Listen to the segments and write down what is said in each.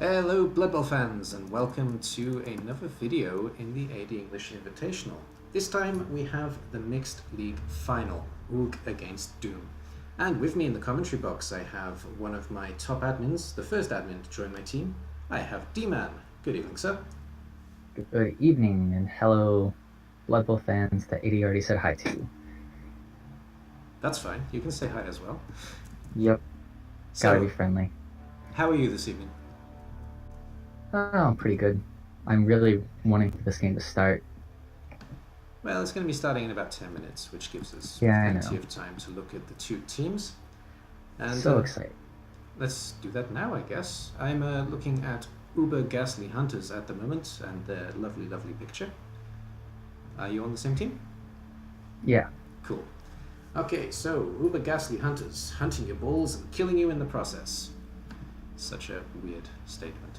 Hello Blood Bowl fans and welcome to another video in the AD English Invitational. This time we have the Mixed League Final, Oog against Doom. And with me in the commentary box I have one of my top admins, the first admin to join my team. I have dman. Good evening, sir. Good evening and hello Blood Bowl fans that AD already said hi to. That's fine, you can say hi as well. Yep, gotta be friendly. How are you this evening? I'm pretty good. I'm really wanting this game to start. Well, it's going to be starting in about 10 minutes, which gives us plenty of time to look at the two teams. And so excited. Let's do that now, I guess. I'm looking at Uber Ghastly Hunters at the moment, and their lovely, lovely picture. Are you on the same team? Yeah. Cool. Okay, so Uber Ghastly Hunters, hunting your balls and killing you in the process. Such a weird statement.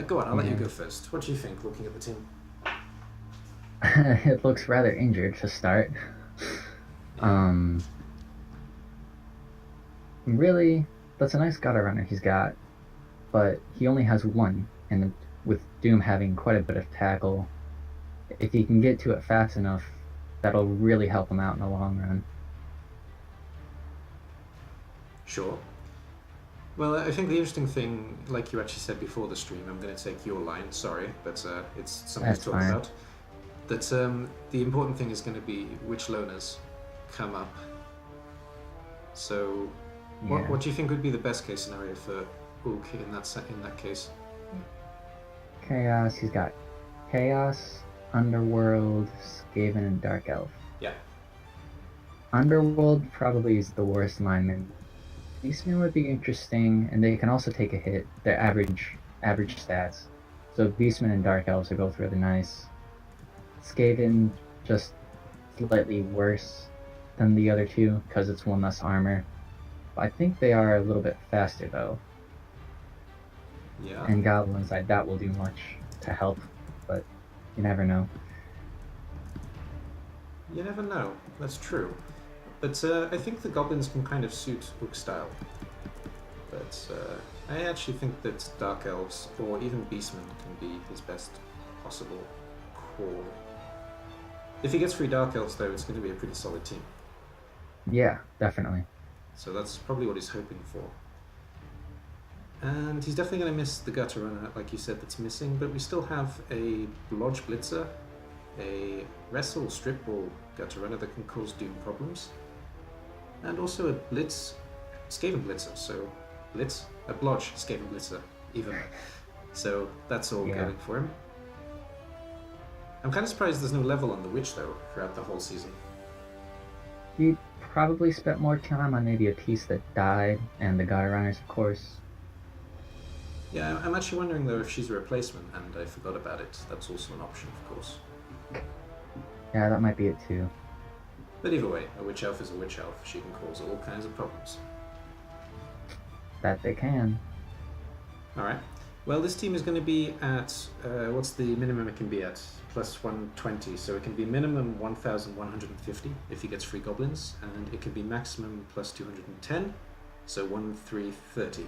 Go on, I'll let you go first. What do you think, looking at the team? It looks rather injured to start. Really, that's a nice gutter runner he's got, but he only has one, and with Doom having quite a bit of tackle, if he can get to it fast enough, that'll really help him out in the long run. Sure. Well, I think the interesting thing, like you actually said before the stream, I'm going to take your line, sorry, but it's something to talk about. That the important thing is going to be which loners come up. So, what do you think would be the best case scenario for Ook in that case? Chaos, he's got Chaos, Underworld, Skaven, and Dark Elf. Yeah. Underworld probably is the worst alignment. Beastmen would be interesting, and they can also take a hit. They're average stats. So Beastmen and Dark Elves are both really nice. Skaven just slightly worse than the other two because it's one less armor. But I think they are a little bit faster though. Yeah. And Goblins I doubt will do much to help, but you never know. You never know, that's true. But I think the Goblins can kind of suit Ook's style. But I actually think that Dark Elves, or even Beastmen, can be his best possible call. If he gets 3 Dark Elves, though, it's going to be a pretty solid team. Yeah, definitely. So that's probably what he's hoping for. And he's definitely going to miss the Gutter Runner, like you said, that's missing, but we still have a Lodge Blitzer, a Wrestle Strip Ball Gutter Runner that can cause Doom problems, and also a Blitz Skaven Blitzer, so Blitz, a Blodge Skaven Blitzer, even. So that's all going for him. I'm kind of surprised there's no level on the Witch, though, throughout the whole season. He probably spent more time on maybe a piece that died, and the Gutter Runners, of course. Yeah, I'm actually wondering, though, if she's a replacement, and I forgot about it. That's also an option, of course. Yeah, that might be it, too. But either way, a Witch Elf is a Witch Elf. She can cause all kinds of problems. That they can. Alright. Well, this team is going to be at, what's the minimum it can be at? Plus 120, so it can be minimum 1,150 if he gets 3 Goblins, and it can be maximum plus 210, so 1,330.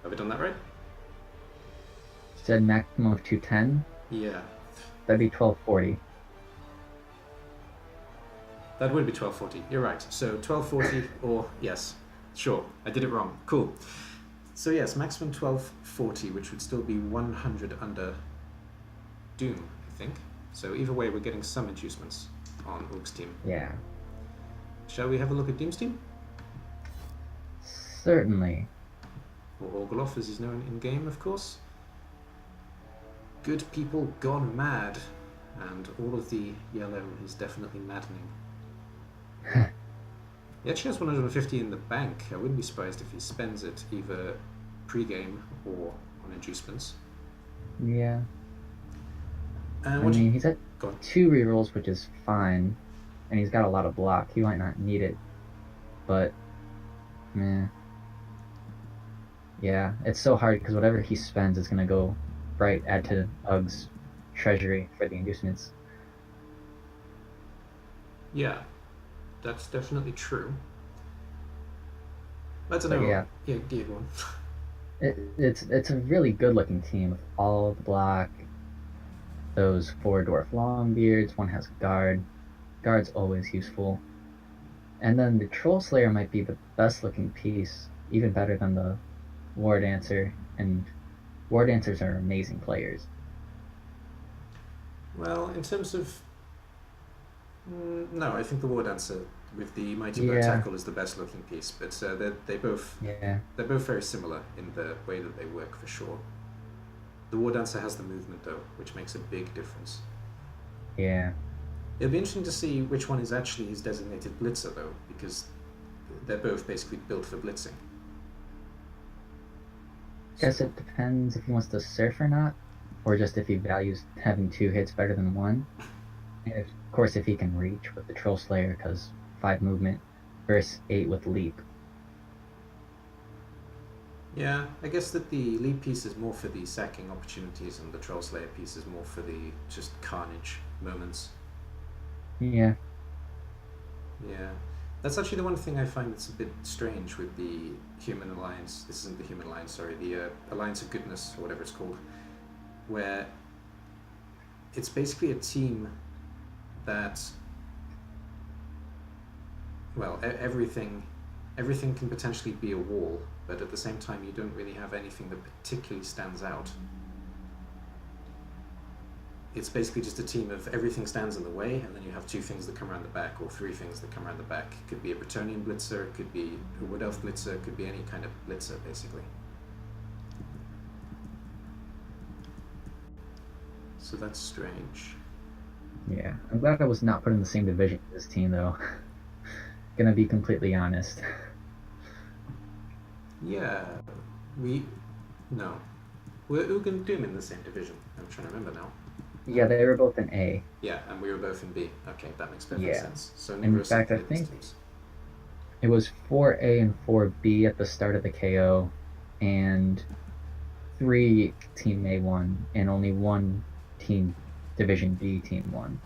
Have I done that right? You said maximum of 210? Yeah. That'd be 1240. That would be 1240, you're right. So 1240 or, yes, sure, I did it wrong. Cool. So yes, maximum 1240, which would still be 100 under Doom, I think. So either way, we're getting some inducements on Oog's team. Yeah. Shall we have a look at Doom's team? Certainly. Or Orgoloff, as he's known in-game, of course. Good people gone mad. And all of the yellow is definitely maddening. He actually has 150 in the bank. I wouldn't be surprised if he spends it either pre-game or on inducements. Yeah. I mean, he's at 2 rerolls, which is fine. And he's got a lot of block. He might not need it. But, meh. Yeah, it's so hard because whatever he spends is going to go right add to Ug's treasury for the inducements. Yeah, that's definitely true. I don't know. Yeah, go on. It's a really good looking team with all the block, those four dwarf longbeards. One has a guard. Guard's always useful. And then the Troll Slayer might be the best looking piece, even better than the War Dancer. And War Dancers are amazing players. Well, in terms of no, I think the War Dancer with the Mighty Bow Yeah, Tackle is the best looking piece, but yeah, they're both very similar in the way that they work for sure. The War Dancer has the movement though, which makes a big difference. yeah. It'll be interesting to see which one is actually his designated blitzer though, because they're both basically built for blitzing. So, Guess it depends if he wants to surf or not, or just if he values having two hits better than one. And of course, if he can reach with the Troll Slayer, because 5 movement versus 8 with leap. yeah, I guess that the lead piece is more for the sacking opportunities, and the Troll Slayer piece is more for the just carnage moments. Yeah, Yeah. That's actually the one thing I find that's a bit strange with the Human Alliance. This isn't the Human Alliance, sorry, the Alliance of Goodness, or whatever it's called, where it's basically a team that, well, everything can potentially be a wall, but at the same time, you don't really have anything that particularly stands out. It's basically just a team of everything stands in the way, and then you have two things that come around the back, or three things that come around the back. It could be a Bretonnian blitzer, it could be a Wood Elf blitzer, it could be any kind of blitzer, basically. So that's strange. yeah. I'm glad I was not put in the same division as this team, though. Gonna be completely honest. Yeah, we. No. We're Ugin and Doom in the same division. I'm trying to remember now. Yeah, they were both in A. Yeah, and we were both in B. Okay, that makes perfect Yeah. sense. So In neither of us fact, I played these think teams. it was 4A and 4B at the start of the KO, and 3 Team A won, and only 1 Team Division B team won.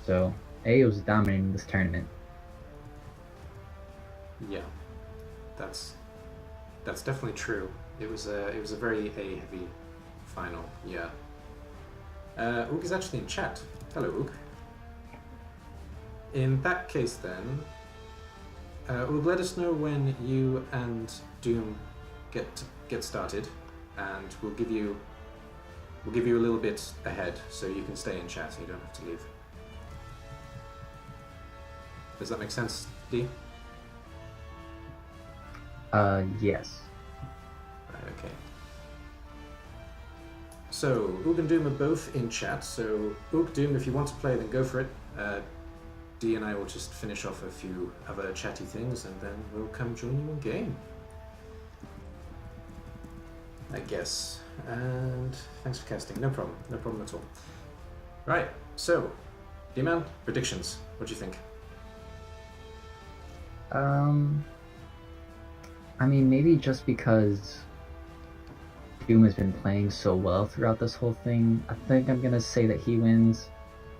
So A was dominating this tournament. Yeah, that's that's definitely true. It was a very A heavy final. Yeah. Oog is actually in chat. Hello, Oog. In that case, then, Oog, let us know when you and Doom get started, and we'll give you a little bit ahead so you can stay in chat and you don't have to leave. Does that make sense, D? Yes. Right, okay. So, Oog and Doom are both in chat, so Oog, Doom, if you want to play, then go for it. D and I will just finish off a few other chatty things, and then we'll come join you in game. I guess. And thanks for casting. No problem at all. Right, so, D-Man, predictions. What do you think? I mean, maybe just because Doom has been playing so well throughout this whole thing, I think I'm gonna say that he wins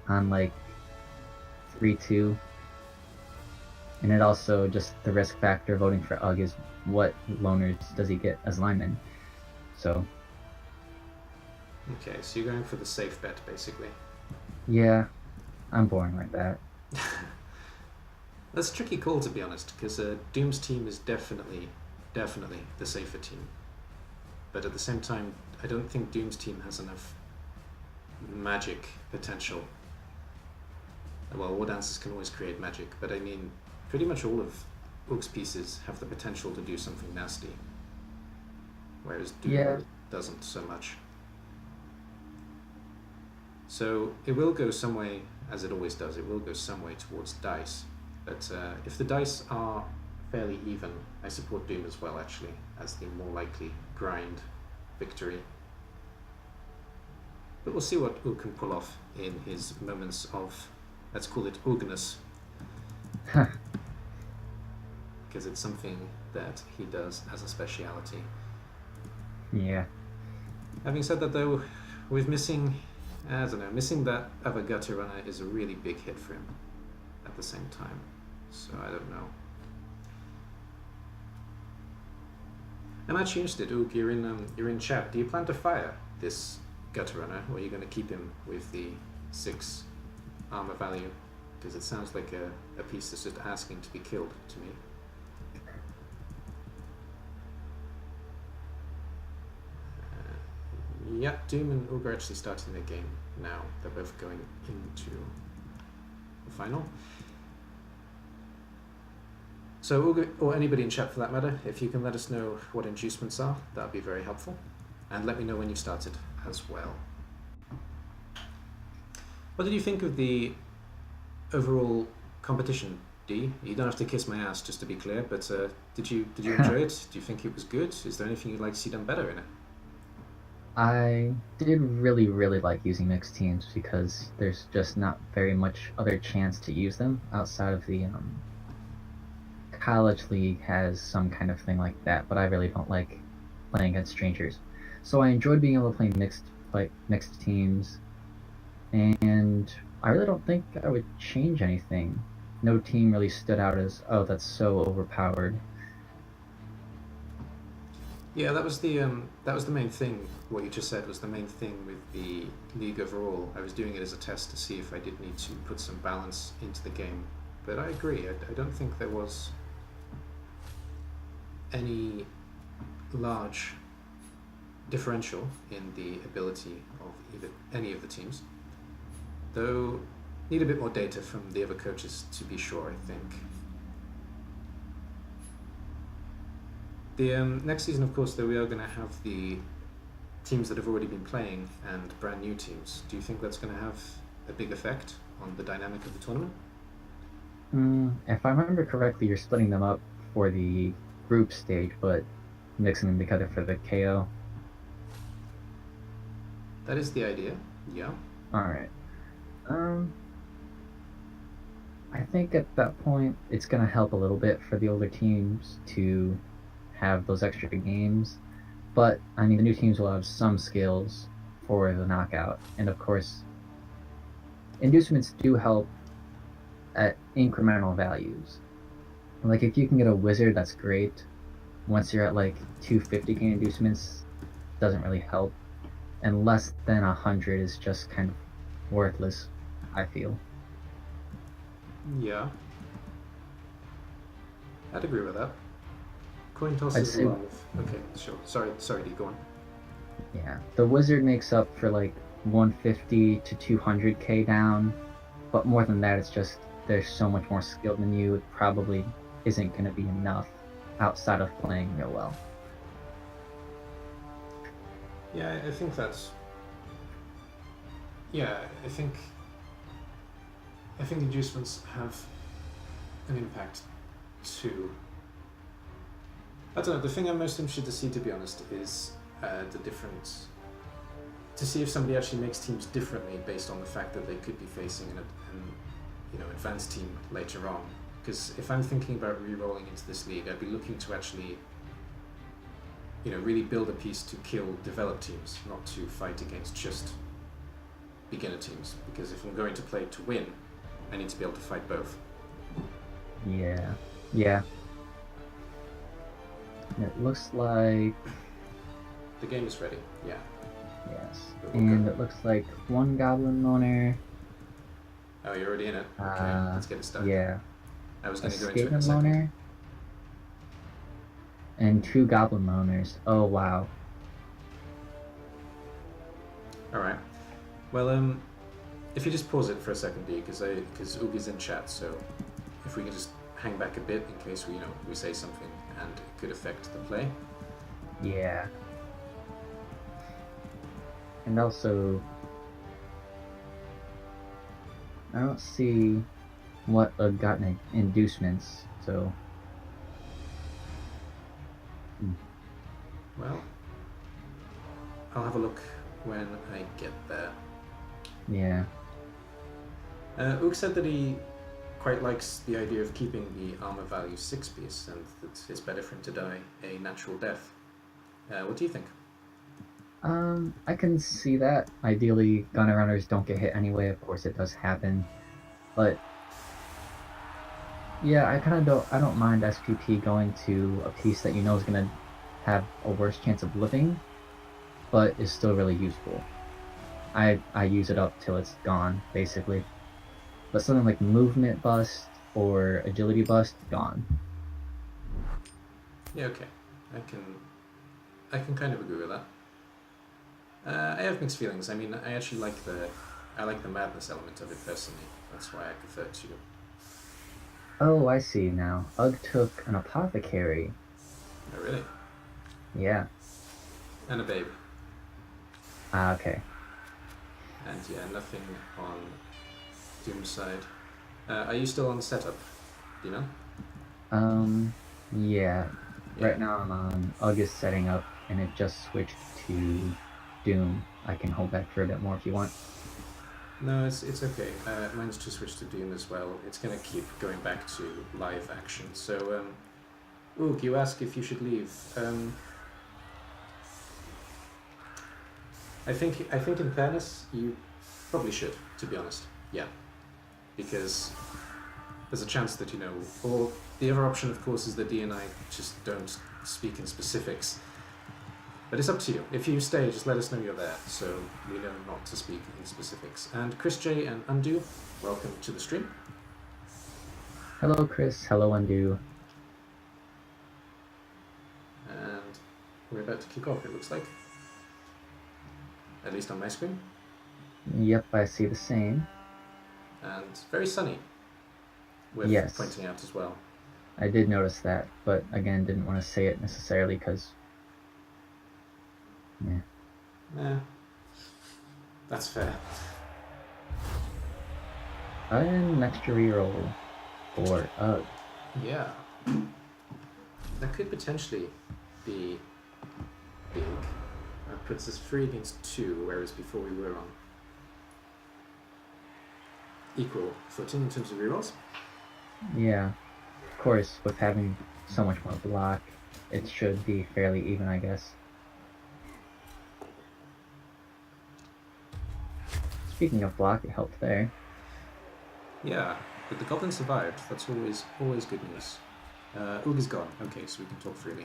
on like 3-2. And it also just the risk factor voting for Ugg is what loners does he get as lineman. So Okay, so you're going for the safe bet, basically. yeah, I'm boring like that. That's a tricky call, to be honest, because Doom's team is definitely the safer team. But at the same time, I don't think Doom's team has enough magic potential. Well, War Dancers can always create magic, but I mean, pretty much all of Oog's pieces have the potential to do something nasty, whereas Doom Yeah. doesn't so much. So it will go some way, as it always does, it will go some way towards dice. But if the dice are fairly even, I support Doom as well, actually, as the more likely grind victory. But we'll see what Oog can pull off in his moments of, let's call it Oogness, because it's something that he does as a speciality. Yeah. Having said that, though, with missing that other gutter runner is a really big hit for him at the same time. So I don't know. I'm actually interested, Oog, you're in chat. Do you plan to fire this gutter runner, or are you going to keep him with the 6 armor value? Because it sounds like a piece that's just asking to be killed to me. Yeah, Doom and Oog are actually starting the game now. They're both going into the final. So, Oog, or anybody in chat for that matter, if you can let us know what inducements are, that would be very helpful. And let me know when you've started as well. What did you think of the overall competition, D? You don't have to kiss my ass, just to be clear, but did you enjoy it? Do you think it was good? Is there anything you'd like to see done better in it? I did really, really like using mixed teams because there's just not very much other chance to use them outside of the college league has some kind of thing like that, but I really don't like playing against strangers. So I enjoyed being able to play mixed teams, and I really don't think I would change anything. No team really stood out as, oh, that's so overpowered. Yeah, that was the main thing. What you just said was the main thing with the league overall. I was doing it as a test to see if I did need to put some balance into the game, but I agree. I don't think there was any large differential in the ability of any of the teams, though need a bit more data from the other coaches to be sure, I think. The next season, of course, though, we are going to have the teams that have already been playing and brand new teams. Do you think that's going to have a big effect on the dynamic of the tournament? If I remember correctly, you're splitting them up for the group stage, but mixing them together for the KO. That is the idea, yeah. Alright. I think at that point, it's going to help a little bit for the older teams to have those extra games, but I mean the new teams will have some skills for the knockout, and of course inducements do help at incremental values. Like if you can get a wizard, that's great. Once you're at like 250k inducements, doesn't really help, and less than 100 is just kind of worthless, I feel. Yeah, I'd agree with that. Coin toss I'd is say- alive. Okay, sure. Sorry, D, go on. Yeah, the wizard makes up for like 150 to 200k down, but more than that, it's just there's so much more skill than you. It probably isn't going to be enough outside of playing real well. Yeah, I think that's. Yeah, I think inducements have an impact too. I don't know. The thing I'm most interested to see, to be honest, is the difference. To see if somebody actually makes teams differently based on the fact that they could be facing an advanced team later on. Because if I'm thinking about re-rolling into this league, I'd be looking to actually, really build a piece to kill developed teams, not to fight against just beginner teams. Because if I'm going to play to win, I need to be able to fight both. Yeah. And it looks like The game is ready. Yeah. yes, But we'll and go. it looks like one goblin loner. Oh, you're already in it. Okay, let's get it started. Yeah, I was a going to go into it in a Skaven second. loner, and 2 goblin loners. Oh wow. All right. Well, if you just pause it for a second, D, because Oog is in chat, so if we can just hang back a bit in case we say something and it could affect the play. Yeah. And also, I don't see what got inducements, so Well, I'll have a look when I get there. yeah. Oog said that he quite likes the idea of keeping the armor value 6 piece, and that it's better for him to die a natural death. What do you think? I can see that. Ideally, gunner runners don't get hit anyway. Of course, it does happen, but yeah, I don't mind SPP going to a piece that you know is gonna have a worse chance of living, but is still really useful. I use it up till it's gone, basically. But something like movement bust or agility bust, gone. Yeah, okay. I can kind of agree with that. I have mixed feelings. I mean, I like the madness element of it personally. That's why I prefer it to. Oh, I see now. Ugg took an apothecary. Oh, really? Yeah. And a babe. Ah, okay. And yeah, nothing on Doom's side. Are you still on setup? Do you know? Yeah. Yeah. Right now I'm on Ugg is setting up, and it just switched to Doom. I can hold back for a bit more if you want. No, it's okay. Mine's just switched to Doom as well. It's gonna keep going back to live action. So, Ook, you ask if you should leave. I think in fairness, you probably should, to be honest. Yeah, because there's a chance that or the other option, of course, is that D and I just don't speak in specifics. But it's up to you. If you stay, just let us know you're there, so we know not to speak in specifics. And Chris J and Undo, welcome to the stream. Hello, Chris. Hello, Undo. And we're about to kick off, it looks like. At least on my screen. Yep, I see the same. And very sunny, worth Yes. pointing out as well. I did notice that, but again, didn't want to say it necessarily because... Yeah, that's fair. An extra reroll for Ugg. Yeah. That could potentially be big. That puts us 3 against 2, whereas before we were on equal footing in terms of rerolls. Yeah. Of course, with having so much more block, it should be fairly even, I guess. Speaking of block, it helped there. Yeah, but the goblin survived. That's always good news. Ook is gone. Okay, so we can talk freely.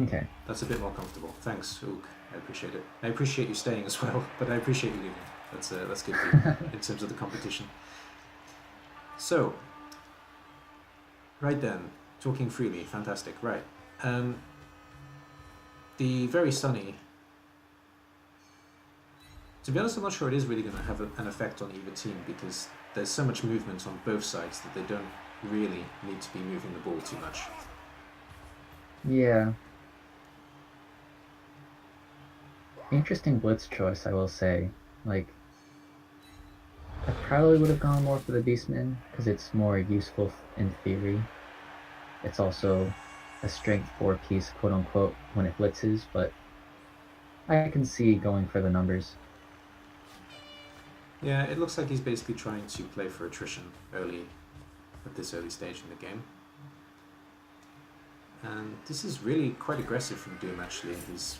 Okay. That's a bit more comfortable. Thanks, Ook. I appreciate it. I appreciate you staying as well, but I appreciate you leaving. That's good for you in terms of the competition. So, right then, talking freely, fantastic. Right, the very sunny. To be honest, I'm not sure it is really going to have an effect on either team because there's so much movement on both sides that they don't really need to be moving the ball too much. Yeah. Interesting blitz choice, I will say. Like, I probably would have gone more for the Beastman because it's more useful in theory. It's also a strength 4 piece, quote unquote, when it blitzes, but I can see going for the numbers. Yeah, it looks like he's basically trying to play for attrition at this early stage in the game. And this is really quite aggressive from Doom, actually. He's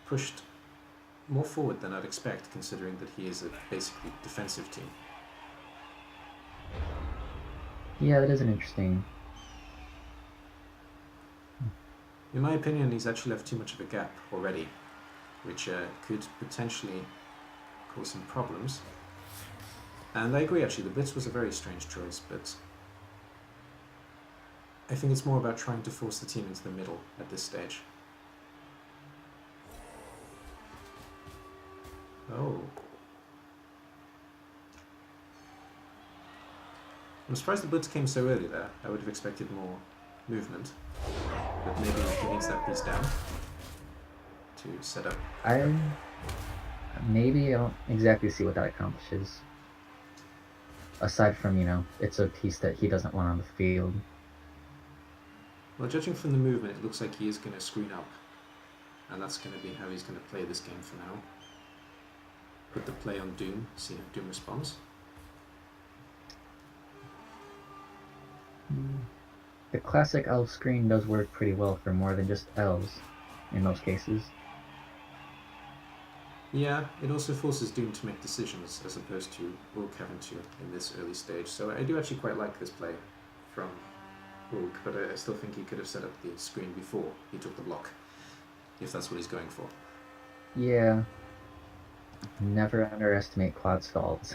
pushed more forward than I'd expect, considering that he is a basically defensive team. Yeah, that is an interesting... In my opinion, he's actually left too much of a gap already, which could potentially cause some problems. And I agree, actually, the blitz was a very strange choice, but I think it's more about trying to force the team into the middle at this stage. Oh. I'm surprised the blitz came so early there. I would have expected more movement, but maybe he needs that piece down to set up. Maybe I don't exactly see what that accomplishes. Aside from, it's a piece that he doesn't want on the field. Well, judging from the movement, it looks like he is going to screen up, and that's going to be how he's going to play this game for now. Put the play on Doom, see how Doom responds. The classic elf screen does work pretty well for more than just elves, in most cases. Yeah, it also forces Doom to make decisions as opposed to Ook having to in this early stage. So I do actually quite like this play from Ulg, but I still think he could have set up the screen before he took the block, if that's what he's going for. Yeah. Never underestimate Cloud Skulls.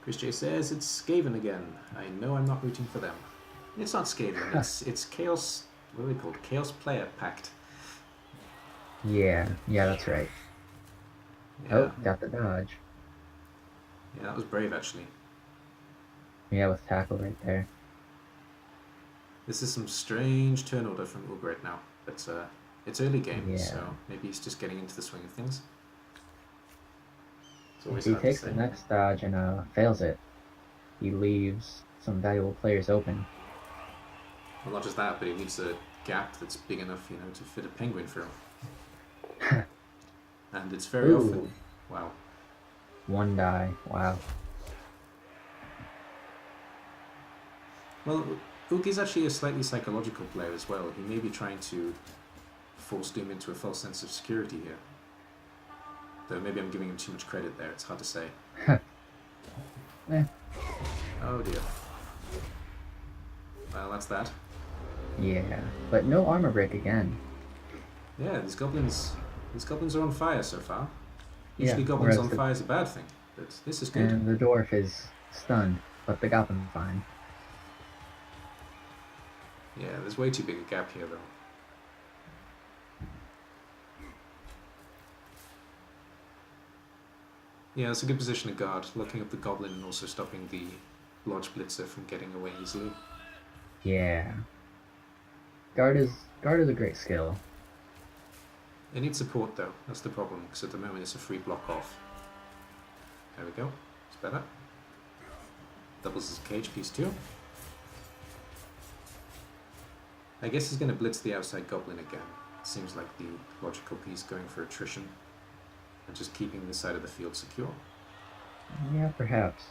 Chris J says it's Skaven again. I know I'm not rooting for them. It's not Skaven. it's Chaos. What are they called? Chaos Player Pact. Yeah, that's right. Yeah. Oh, got the dodge. Yeah, that was brave actually. Yeah, with tackle right there. This is some strange turn order from Ulg right now, but it's early game, Yeah. so maybe he's just getting into the swing of things. It's If always he hard to takes say. the next dodge and fails it, he leaves some valuable players open. Well, not just that, but he leaves a gap that's big enough, to fit a penguin through. And it's very often. Wow. One die. Wow. Well, Ulg is actually a slightly psychological player as well. He may be trying to force Doom into a false sense of security here. Though maybe I'm giving him too much credit there, it's hard to say. Oh dear. Well, that's that. Yeah, but no armor break again. Yeah, these goblins are on fire so far. Usually Yeah, goblins whereas on fire is a bad thing, but this is good. And the dwarf is stunned, but the goblin's fine. Yeah, there's way too big a gap here though. Yeah, it's a good position to guard, locking up the goblin and also stopping the Lodge Blitzer from getting away easily. Yeah. Guard is a great skill. It needs support though, that's the problem, because at the moment it's a free block off. There we go, it's better. Doubles as a cage piece too. I guess he's going to blitz the outside goblin again. It seems like the logical piece going for attrition and just keeping this side of the field secure. Yeah, perhaps.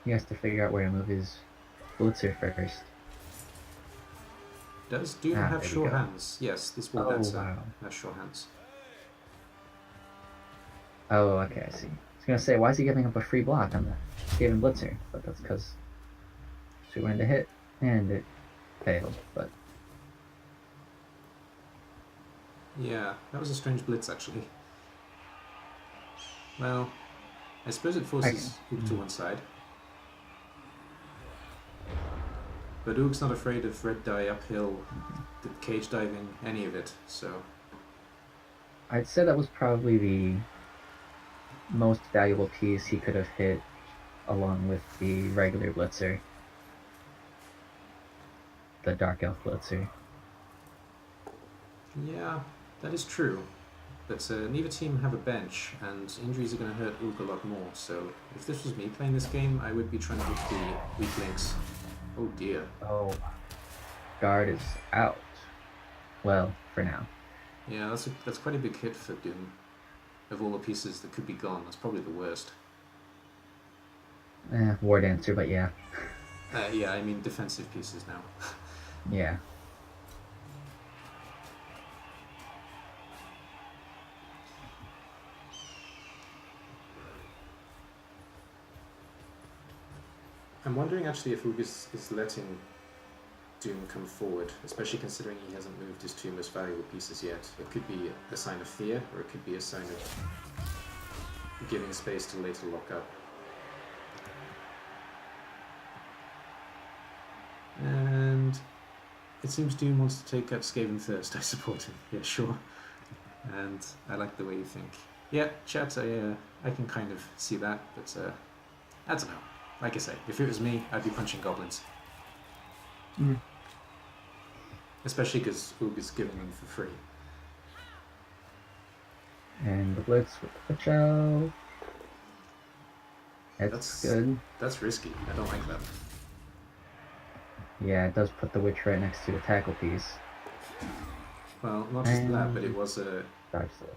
He has to figure out where to move his blitzer first. Does Doom have sure hands? Yes, this War Dancer has sure hands. Oh, okay, I see. I was going to say, why is he giving up a free block on the Skaven blitzer? But that's because she wanted to hit, and it failed, but... Yeah, that was a strange blitz, actually. Well, I suppose it forces Oog to one side. But Oog's not afraid of red die uphill, the cage diving, any of it, so... I'd say that was probably the most valuable piece he could have hit along with the regular blitzer. The Dark Elf blitzer. Yeah, that is true. But neither team have a bench, and injuries are going to hurt Oog a lot more, so if this was me playing this game, I would be trying to hit the weak links. Oh dear. Oh. Guard is out. Well, for now. Yeah, that's quite a big hit for Doom. Of all the pieces that could be gone, that's probably the worst. War Dancer, but yeah. Yeah, I mean defensive pieces now. Yeah. I'm wondering actually if Oog is letting Doom come forward, especially considering he hasn't moved his two most valuable pieces yet. It could be a sign of fear, or it could be a sign of giving space to later lock up. And it seems Doom wants to take up Skaven first. I support him. Yeah, sure. And I like the way you think. Yeah, chat, I can kind of see that, but I don't know. Like I say, if it was me, I'd be punching goblins. Especially because Oog is giving them for free. And the blitz with the Butcho. That's good. That's risky. I don't like that. Yeah, it does put the witch right next to the tackle piece. Well, not just that, but it was a... Dodge slow.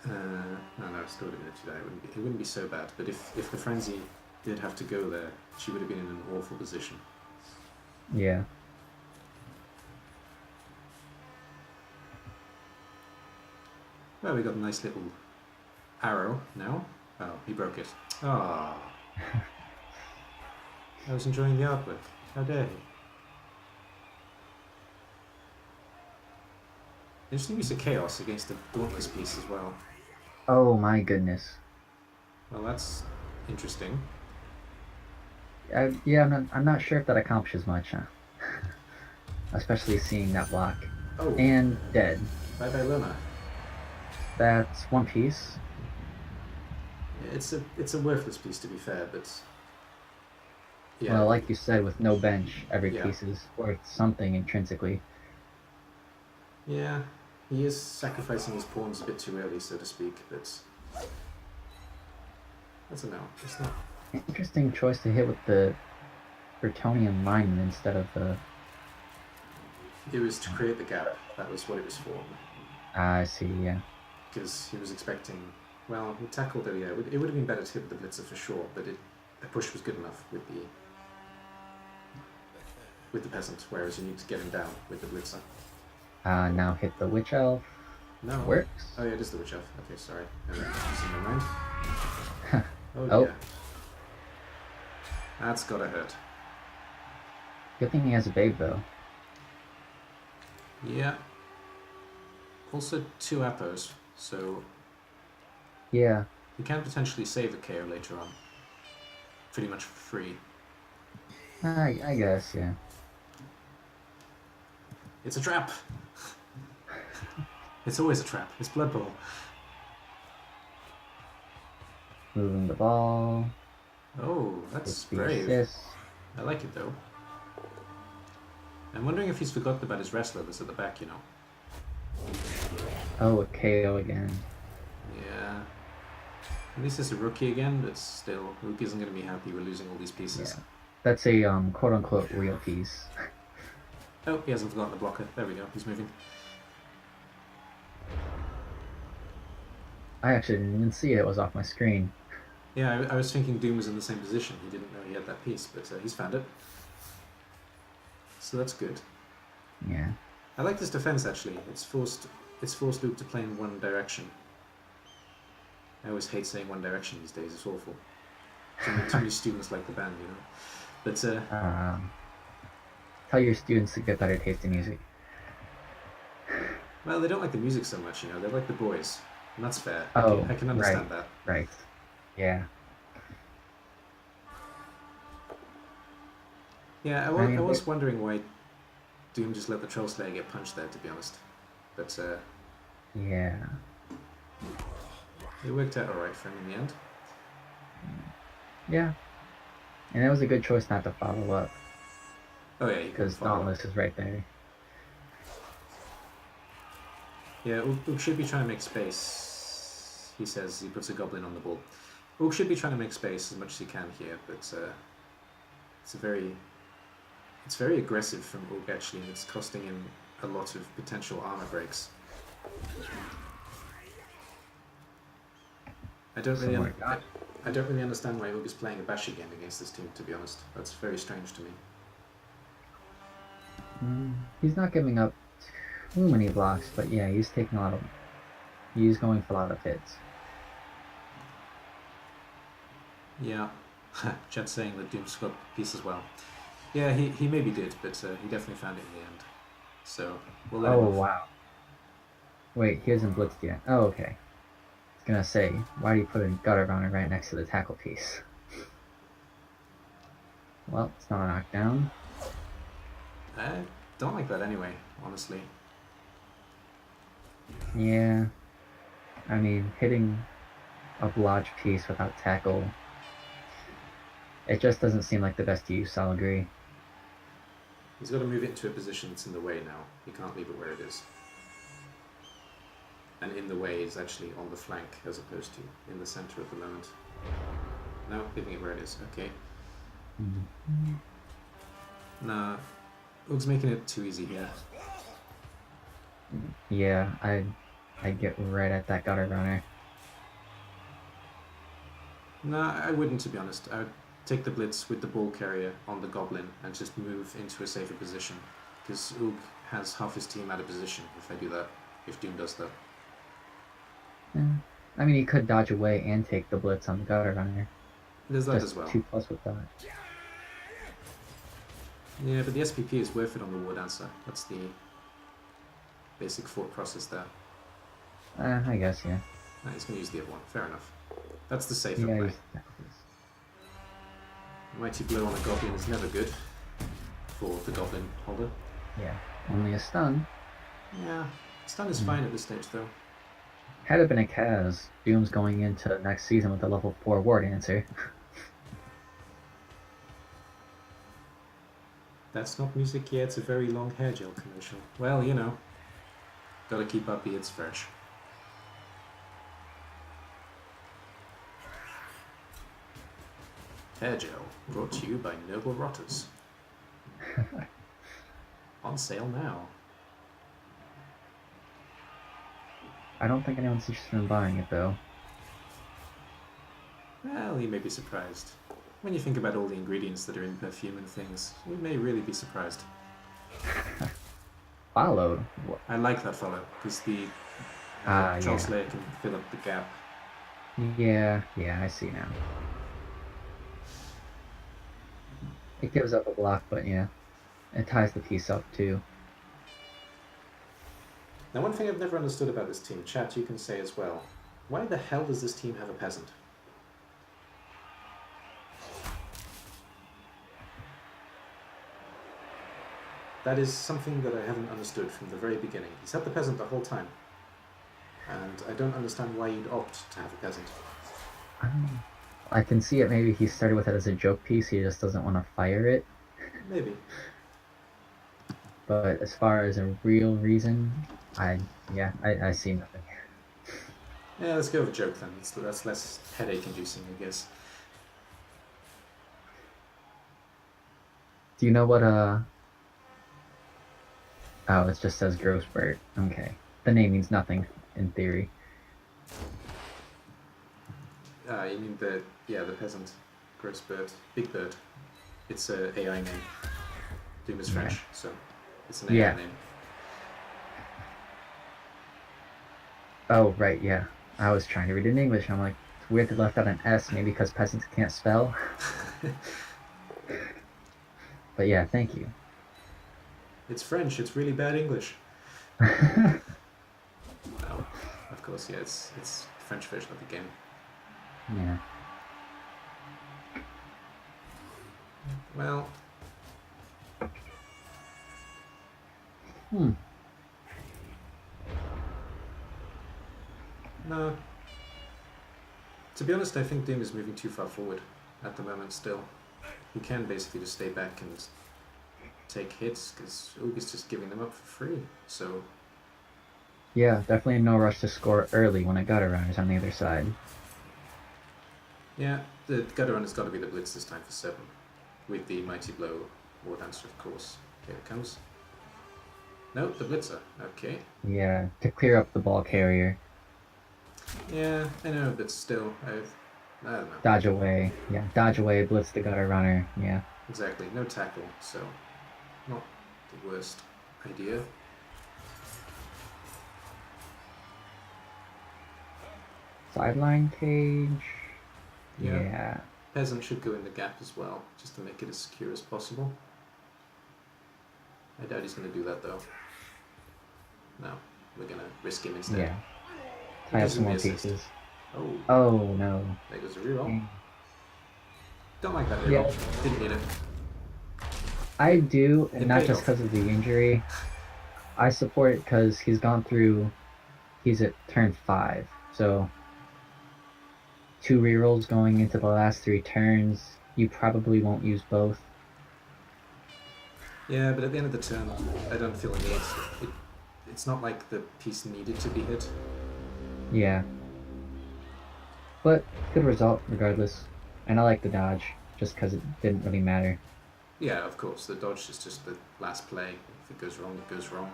No, it still would have been a 2-die. It wouldn't be so bad. But if the Frenzy did have to go there, she would have been in an awful position. Yeah. Well, we got a nice little arrow now. Oh, he broke it. Ah. I was enjoying the artwork. How dare he? Interesting use of chaos against the Dauntless piece as well. Oh my goodness. Well, that's interesting. Yeah, I'm not sure if that accomplishes much, huh? Especially seeing that block. Oh, And dead. bye bye Lona. That's one piece. It's a worthless piece to be fair, but yeah, Well, like you said, with no bench, every yeah, piece is worth something intrinsically. yeah. He is sacrificing his pawns a bit too early, so to speak, but that's a no. It's not. Interesting choice to hit with the Bretonian lineman instead of the. It was to create the gap. That was what it was for. I see, yeah. Because he was expecting. Well, he tackled it. Yeah, it would have been better to hit with the blitzer for sure, but the push was good enough with the peasant, whereas you need to get him down with the blitzer. Now hit the Witch Elf. No. Works. Oh yeah, it is the witch elf. Okay, sorry. No, that's in my mind. Oh Oh. dear. That's gotta hurt. Good thing he has a babe, though. Yeah. Also 2 appos, so Yeah. you can potentially save a KO later on. Pretty much for free. I guess, yeah. It's a trap! It's always a trap. It's Blood Bowl. Moving the ball. Oh, that's It's the brave. assist. I like it though. I'm wondering if he's forgotten about his wrestler that's at the back, you know. Oh, a KO again. Yeah. At least it's a rookie again, but still, Luke isn't going to be happy we're losing all these pieces. Yeah. That's a quote-unquote real piece. Oh, he hasn't forgotten the blocker. There we go, he's moving. I actually didn't even see it. It was off my screen. Yeah, I was thinking Doom was in the same position. He didn't know he had that piece, but he's found it. So that's good. Yeah. I like this defense actually. It's forced Luke to play in one direction. I always hate saying one direction these days. It's awful. Too many students like the band, you know. But tell your students to get better taste in music. well, they don't like the music so much, you know. They like the boys, and that's fair. Oh, I can understand that. Right. Yeah. Yeah, I was wondering why Doom just let the Troll Slayer get punched there, to be honest. But yeah. it worked out alright for him in the end. Yeah. And it was a good choice not to follow up. Oh yeah, because Dauntless is right there. Yeah, Ook should be trying to make space. He says he puts a goblin on the ball. Ook should be trying to make space as much as he can here, but it's very aggressive from Ook actually, and it's costing him a lot of potential armor breaks. I don't really understand why Ook is playing a bash again against this team, to be honest. That's very strange to me. He's not giving up too many blocks, but yeah, he's taking he's going for a lot of hits. Yeah, Chet's saying that Doom swapped piece as well. Yeah, he maybe did, but he definitely found it in the end. So we'll let him off. Wow. Wait, he hasn't blitzed yet. Oh, okay. I was gonna say, why do you put a gutter runner right next to the tackle piece? Well, it's not a knockdown. I don't like that anyway, honestly. Yeah. I mean, hitting a blodge piece without tackle, it just doesn't seem like the best use, I'll agree. He's got to move it into a position that's in the way now. He can't leave it where it is. And in the way is actually on the flank as opposed to in the center at the moment. No, leaving it where it is. Okay. Nah, Oog's making it too easy here. Yeah, I'd get right at that gutter runner. Nah, I wouldn't, to be honest. I would take the blitz with the ball carrier on the goblin and just move into a safer position. Because Oog has half his team out of position if I do that, if Doom does that. Yeah. I mean, he could dodge away and take the blitz on the gutter runner. There's that as Just well. 2+ with dodge. Yeah, but the SPP is worth it on the War Dancer. That's the basic thought process there. I guess, yeah. Ah, he's going to use the other one. Fair enough. That's the safer Yeah, play. he's... Mighty Blow on a Goblin is never good for the Goblin holder. Yeah, only a stun. Yeah, stun is fine at this stage though. Had it been a Kaz, Doom's going into next season with a level 4 War Dancer. That's not music yet, it's a very long hair gel commercial. Well, you know, gotta keep our beards fresh. Hair gel, brought to you by Noble Rotters. On sale now. I don't think anyone's interested in buying it though. Well, you may be surprised. When you think about all the ingredients that are in perfume and things, you may really be surprised. Followed? I like that fellow, because the Charles Lair can fill up the gap. Yeah, I see now. It gives up a block, but yeah. It ties the piece up too. Now, one thing I've never understood about this team, chat, you can say as well. Why the hell does this team have a peasant? That is something that I haven't understood from the very beginning. He's had the peasant the whole time. And I don't understand why you'd opt to have a peasant. I can see it. Maybe he started with it as a joke piece. He just doesn't want to fire it. Maybe. But as far as a real reason, I see nothing. Yeah, let's go with a joke then. That's less headache-inducing, I guess. Do you know what Oh, it just says Grossbert. Okay. The name means nothing, in theory. You mean the peasant. Gross bird. Big bird. It's a AI name. Doom is French, so it's an AI name. Oh, right, yeah. I was trying to read it in English. I'm like, it's weird they left out an S, maybe because peasants can't spell. But yeah, thank you. It's French, it's really bad English. No, of course, yeah, it's the French version of the game. Yeah. Well. No. To be honest, I think Doom is moving too far forward at the moment still. He can basically just stay back and take hits, because Oog is just giving them up for free, so... Yeah, definitely no rush to score early when a gutter runner's on the other side. Yeah, the gutter runner's got to be the blitz this time for 7, with the Mighty Blow War Dancer, of course. Here it comes. No, the blitzer, okay. Yeah, to clear up the ball carrier. Yeah, I know, but still, I don't know. Dodge away, blitz the gutter runner, yeah. Exactly, no tackle, so not the worst idea. Sideline cage. Yeah. Peasant should go in the gap as well, just to make it as secure as possible. I doubt he's going to do that though. No, we're going to risk him instead. Yeah. I have some more pieces. Oh no. There goes a reroll. Don't like that reroll. Yeah. Didn't need it. I do, and not just because of the injury. I support it because he's at turn 5, so 2 rerolls going into the last 3 turns. You probably won't use both. Yeah, but at the end of the turn, I don't feel a need. It's not like the piece needed to be hit. Yeah. But good result regardless. And I like the dodge, just because it didn't really matter. Yeah, of course. The dodge is just the last play. If it goes wrong, it goes wrong.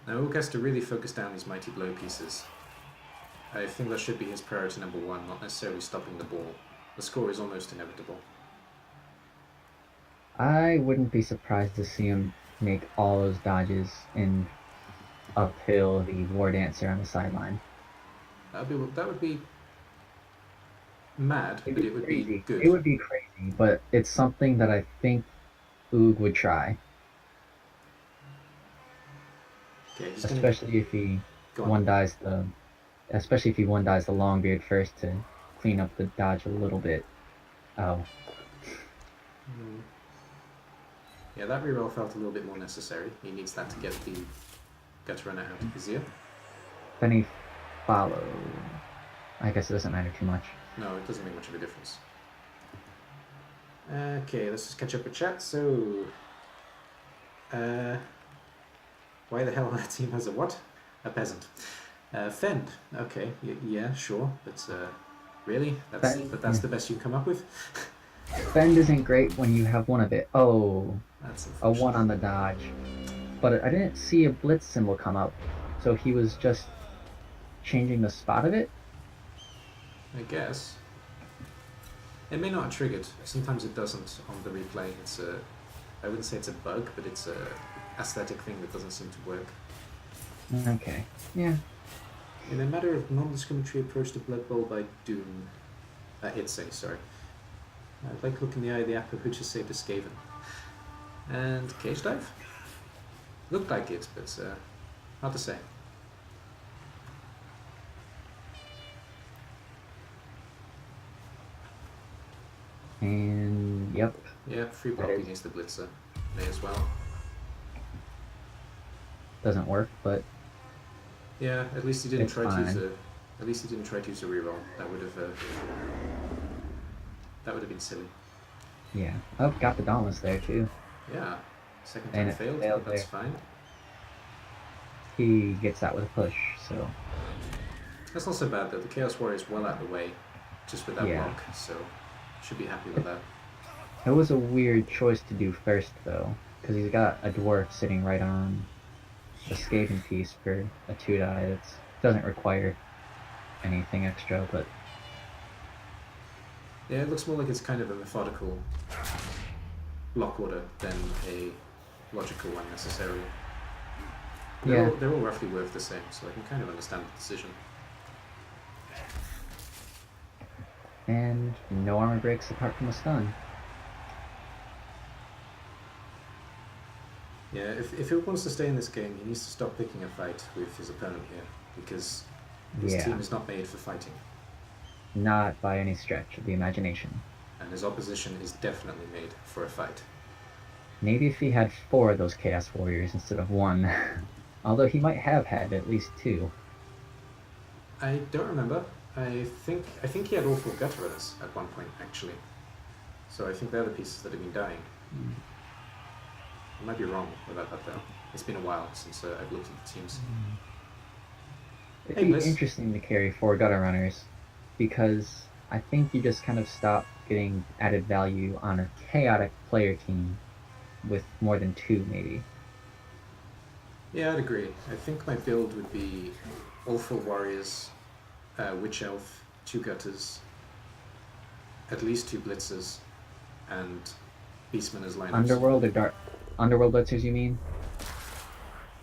Now, Oog has to really focus down these Mighty Blow pieces. I think that should be his priority number 1, not necessarily stopping the ball. The score is almost inevitable. I wouldn't be surprised to see him make all those dodges in uphill the War Dancer on the sideline. That would be mad, It'd but be it would be crazy. good. It would be crazy, but it's something that I think Oog would try, Okay, he's gonna especially if he go on. one dies the, especially if he one dies the Longbeard first to clean up the dodge a little bit. Oh, Hmm. Yeah, that reroll felt a little bit more necessary. He needs that to get the Gatorena out of his ear. then he follow. I guess it doesn't matter too much. No, it doesn't make much of a difference. Okay, let's just catch up with chat. So, why the hell that team has a what? A peasant. Fend. Okay, yeah, sure, but really, that's Yeah. the best you come up with. Fend isn't great when you have one of it. Oh, That's a one unfortunate. on the dodge. But I didn't see a blitz symbol come up, so he was just changing the spot of it. I guess it may not have triggered. Sometimes it doesn't on the replay. I wouldn't say it's a bug, but it's a aesthetic thing that doesn't seem to work. Okay, yeah. In a matter of non-discriminatory approach to Blood Bowl by Doom, Itsei, sorry. I'd like to look in the eye of the apple who just saved a Skaven. And Cage Dive? Looked like it, but hard to say. And yep. Yeah, free block against the Blitzer. May as well. Doesn't work, but Yeah, at least he didn't it's try to use fine. a. At least he didn't try to use a reroll. That would have. That would have been silly. Yeah. Oh, got the Dauntless there too. Yeah, second And time it failed, failed but that's there. fine. He gets that with a push, so That's not so bad though. The Chaos Warrior is well out of the way, just with that yeah. block, so should be happy with that. It was a weird choice to do first though, because he's got a dwarf sitting right on the Skaven piece for a 2-die that doesn't require anything extra, but Yeah, it looks more like it's kind of a methodical block order than a logical one necessarily. yeah. They're all roughly worth the same, so I can kind of understand the decision. And no armor breaks apart from a stun. Yeah, if he wants to stay in this game, he needs to stop picking a fight with his opponent here, because his Yeah. team is not made for fighting, Not by any stretch of the imagination. and his opposition is definitely made for a fight. Maybe if he had 4 of those Chaos Warriors instead of 1. Although he might have had at least 2. I don't remember. I think he had all 4 Gutterers at one point, actually. So I think they're the pieces that have been dying. I might be wrong about that though. It's been a while since I've looked at the teams. It'd Hey, be Bliss. interesting to carry 4 Gutter Runners, because I think you just kind of stop getting added value on a chaotic player team with more than 2, maybe. Yeah, I'd agree. I think my build would be all 4 warriors, witch elf, 2 gutters, at least 2 blitzers, and beastmen as lineups. Underworld or Dark Underworld Blitzers, you mean?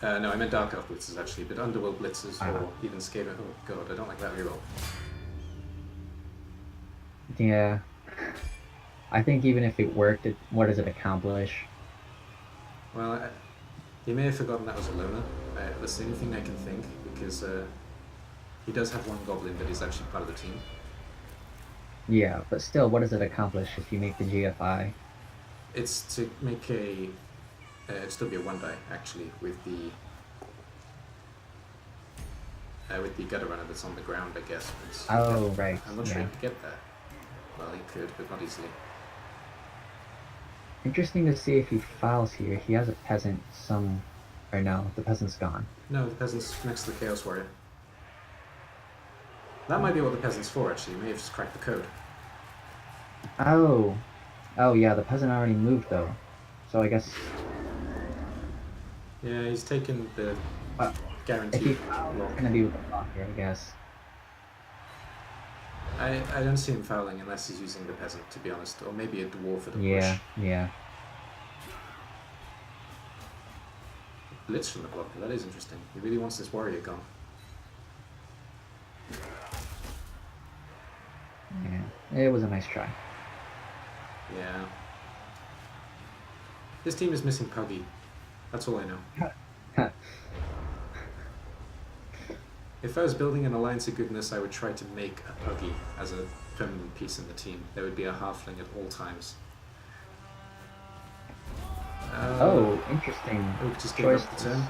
No, I meant dark elf blitzers actually, but underworld blitzers Ah. or even Skaven. Oh god, I don't like that reroll. Yeah. I think even if it worked, what does it accomplish? Well, he may have forgotten that was a loner. That's the only thing I can think, because he does have 1 goblin that is actually part of the team. Yeah, but still, what does it accomplish if you make the GFI? It's to make a. It'd still be a 1-die actually with the gutter runner that's on the ground, I guess. Oh, right. I'm not sure Yeah. he could get there. Well, he could, but not easily. Interesting to see if he files here. He has a peasant or no, the peasant's gone. No, the peasant's next to the Chaos Warrior. That might be what the peasant's for, actually. He may have just cracked the code. Oh. Oh, yeah, the peasant already moved, though. So I guess Yeah, he's taken the if he guaranteed files, lock. it's gonna be with the block here, I guess. I don't see him fouling unless he's using the peasant, to be honest. Or maybe a dwarf at a Yeah, push. yeah. Blitz from the block, that is interesting. He really wants this warrior gone. Yeah. It was a nice try. Yeah. This team is missing Puggy. That's all I know. If I was building an Alliance of Goodness, I would try to make a Puggy as a permanent piece in the team. There would be a halfling at all times. Oh, interesting. Oak just gave up the turn.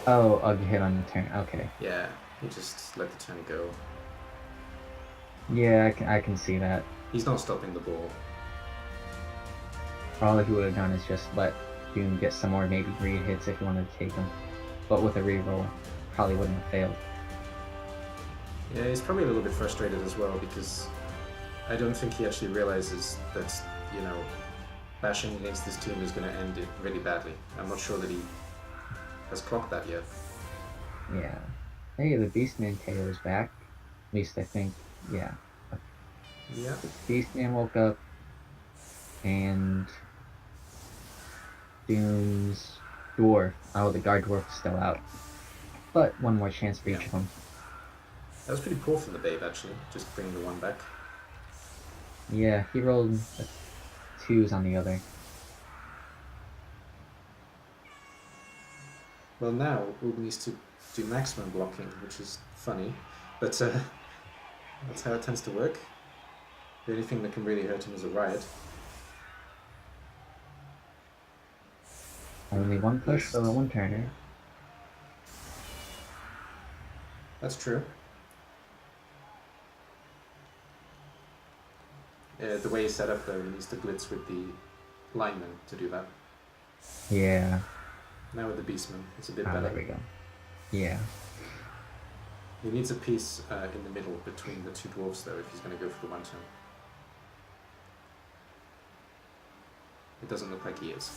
Oh, you hit on the turn. Okay. Yeah, he just let the turn go. Yeah, I can see that. He's not stopping the ball. All he would have done is just let Doom get some more maybe greed hits if he wanted to take them. But with a reroll, probably wouldn't have failed. Yeah, he's probably a little bit frustrated as well because I don't think he actually realizes that, you know, bashing against this team is going to end it really badly. I'm not sure that he has clocked that yet. Yeah. Hey, the Beastman KO is back. At least I think, yeah. Yeah. Beastman woke up, and Doom's dwarf. Oh, the guard dwarf is still out. But one more chance for each of them. That was pretty poor from the Babe, actually, just bringing the one back. Yeah, he rolled twos on the other. Well, now Oog needs to do maximum blocking, which is funny, but that's how it tends to work. The only thing that can really hurt him is a riot. Only one push for a one-turner. That's true. The way he's set up, though, he needs to blitz with the lineman to do that. Yeah. Now with the Beastman, it's a bit better. There we go. Yeah. He needs a piece in the middle between the two dwarves, though, if he's going to go for the one turn. It doesn't look like he is.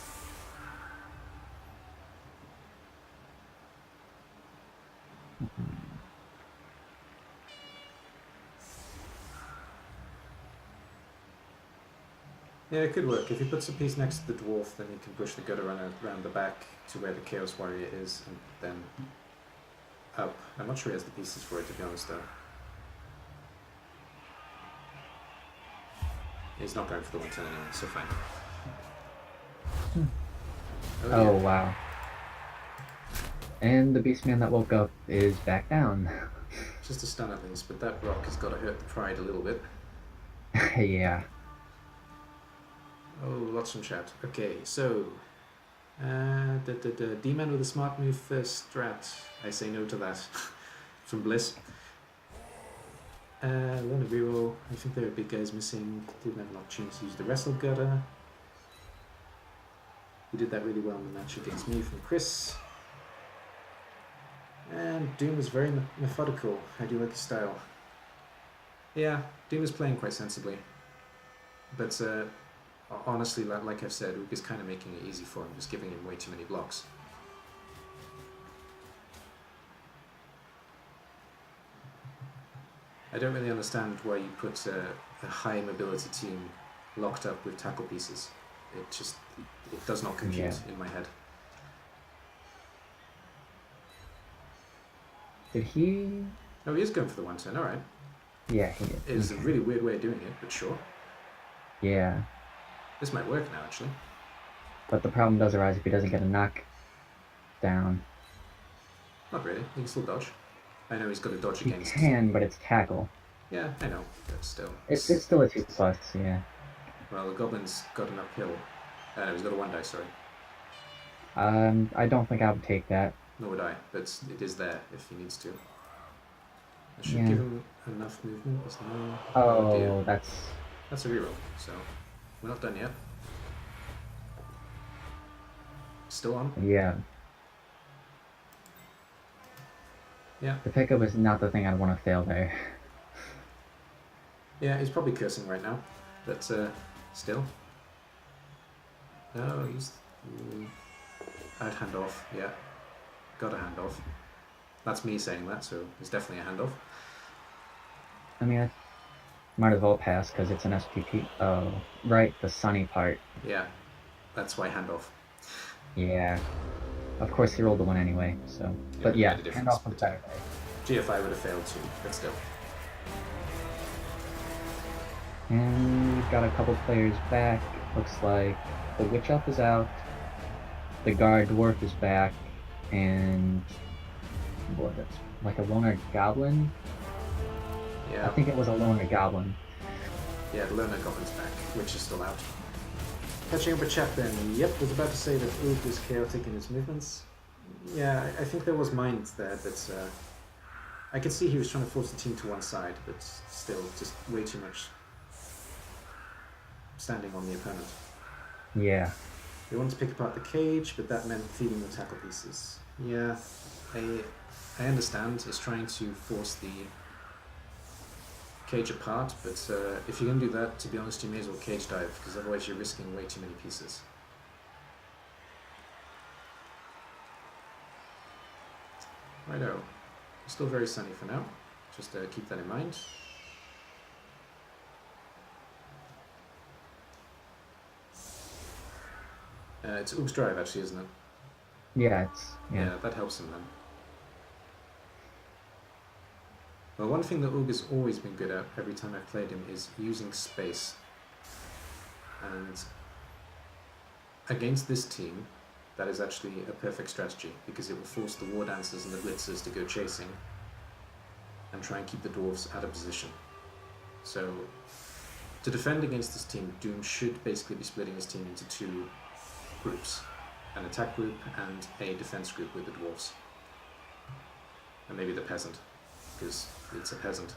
Yeah, it could work. If he puts a piece next to the dwarf, then he can push the gutter runner around the back to where the Chaos Warrior is, and then up. I'm not sure he has the pieces for it, to be honest, though. He's not going for the one turn anyway, so fine. Oh, yeah. Wow. And the Beastman that woke up is back down. Just a stun at least, but that rock has got to hurt the pride a little bit. Yeah. Oh, lots from chat. Okay, so dman with a smart move first strat. I say no to that. From Bliss. Learn a reroll. I think there are big guys missing. Didn't have an opportunity to use the wrestle gutter. He did that really well in the match against me from Chris. And Doom was very methodical. How do you like his style? Yeah, Doom is playing quite sensibly. But honestly, like I've said, Ook is kind of making it easy for him, just giving him way too many blocks. I don't really understand why you put a high mobility team locked up with tackle pieces. It does not compute in my head. Did he? Oh, he is going for the one turn, alright. Yeah, he did. It is a really weird way of doing it, but sure. Yeah. This might work now, actually. But the problem does arise if he doesn't get a knock down. Not really. He can still dodge. I know he's got a dodge against. He can, but it's tackle. Yeah, I know, but still. It's still a 2+, yeah. Well, the goblin's got an uphill. No, he's got a 1 die, sorry. I don't think I would take that. Nor would I, but it is there if he needs to. I should give him enough movement. Oh, that's a reroll, so we're not done yet. Still on? Yeah. Yeah. The pickup is not the thing I'd want to fail there. Yeah, he's probably cursing right now, but still. No, he's... I'd hand off, yeah. Got a hand off. That's me saying that, so it's definitely a handoff. I mean, I might as well pass because it's an SPP. Oh, right, the sunny part. Yeah, that's why handoff. Yeah. Of course, he rolled the 1 anyway, so. But yeah, handoff was better. GFI would have failed too, but still. And we've got a couple players back. Looks like the Witch Elf is out. The Guard Dwarf is back. And what, that's like a Loner Goblin? Yeah. I think it was a Loner Goblin. Yeah, the Loner Goblin's back, Witch is still out. Catching up with chat then. Yep, was about to say that Ulf was chaotic in his movements. Yeah, I think there was mind there, but I could see he was trying to force the team to one side, but still, just way too much standing on the opponent. Yeah. They wanted to pick apart the cage, but that meant feeding the tackle pieces. Yeah, I understand. It's trying to force the cage apart, but if you're going to do that, to be honest, you may as well cage dive, because otherwise you're risking way too many pieces. Righto. Still very sunny for now. Just keep that in mind. It's Oog's drive, actually, isn't it? Yeah, Yeah, that helps him then. Well, one thing that Oog has always been good at every time I've played him is using space. And against this team, that is actually a perfect strategy, because it will force the war dancers and the blitzers to go chasing and try and keep the dwarves out of position. So to defend against this team, Doom should basically be splitting his team into two groups, an attack group and a defense group with the dwarves. And maybe the peasant, because it's a peasant.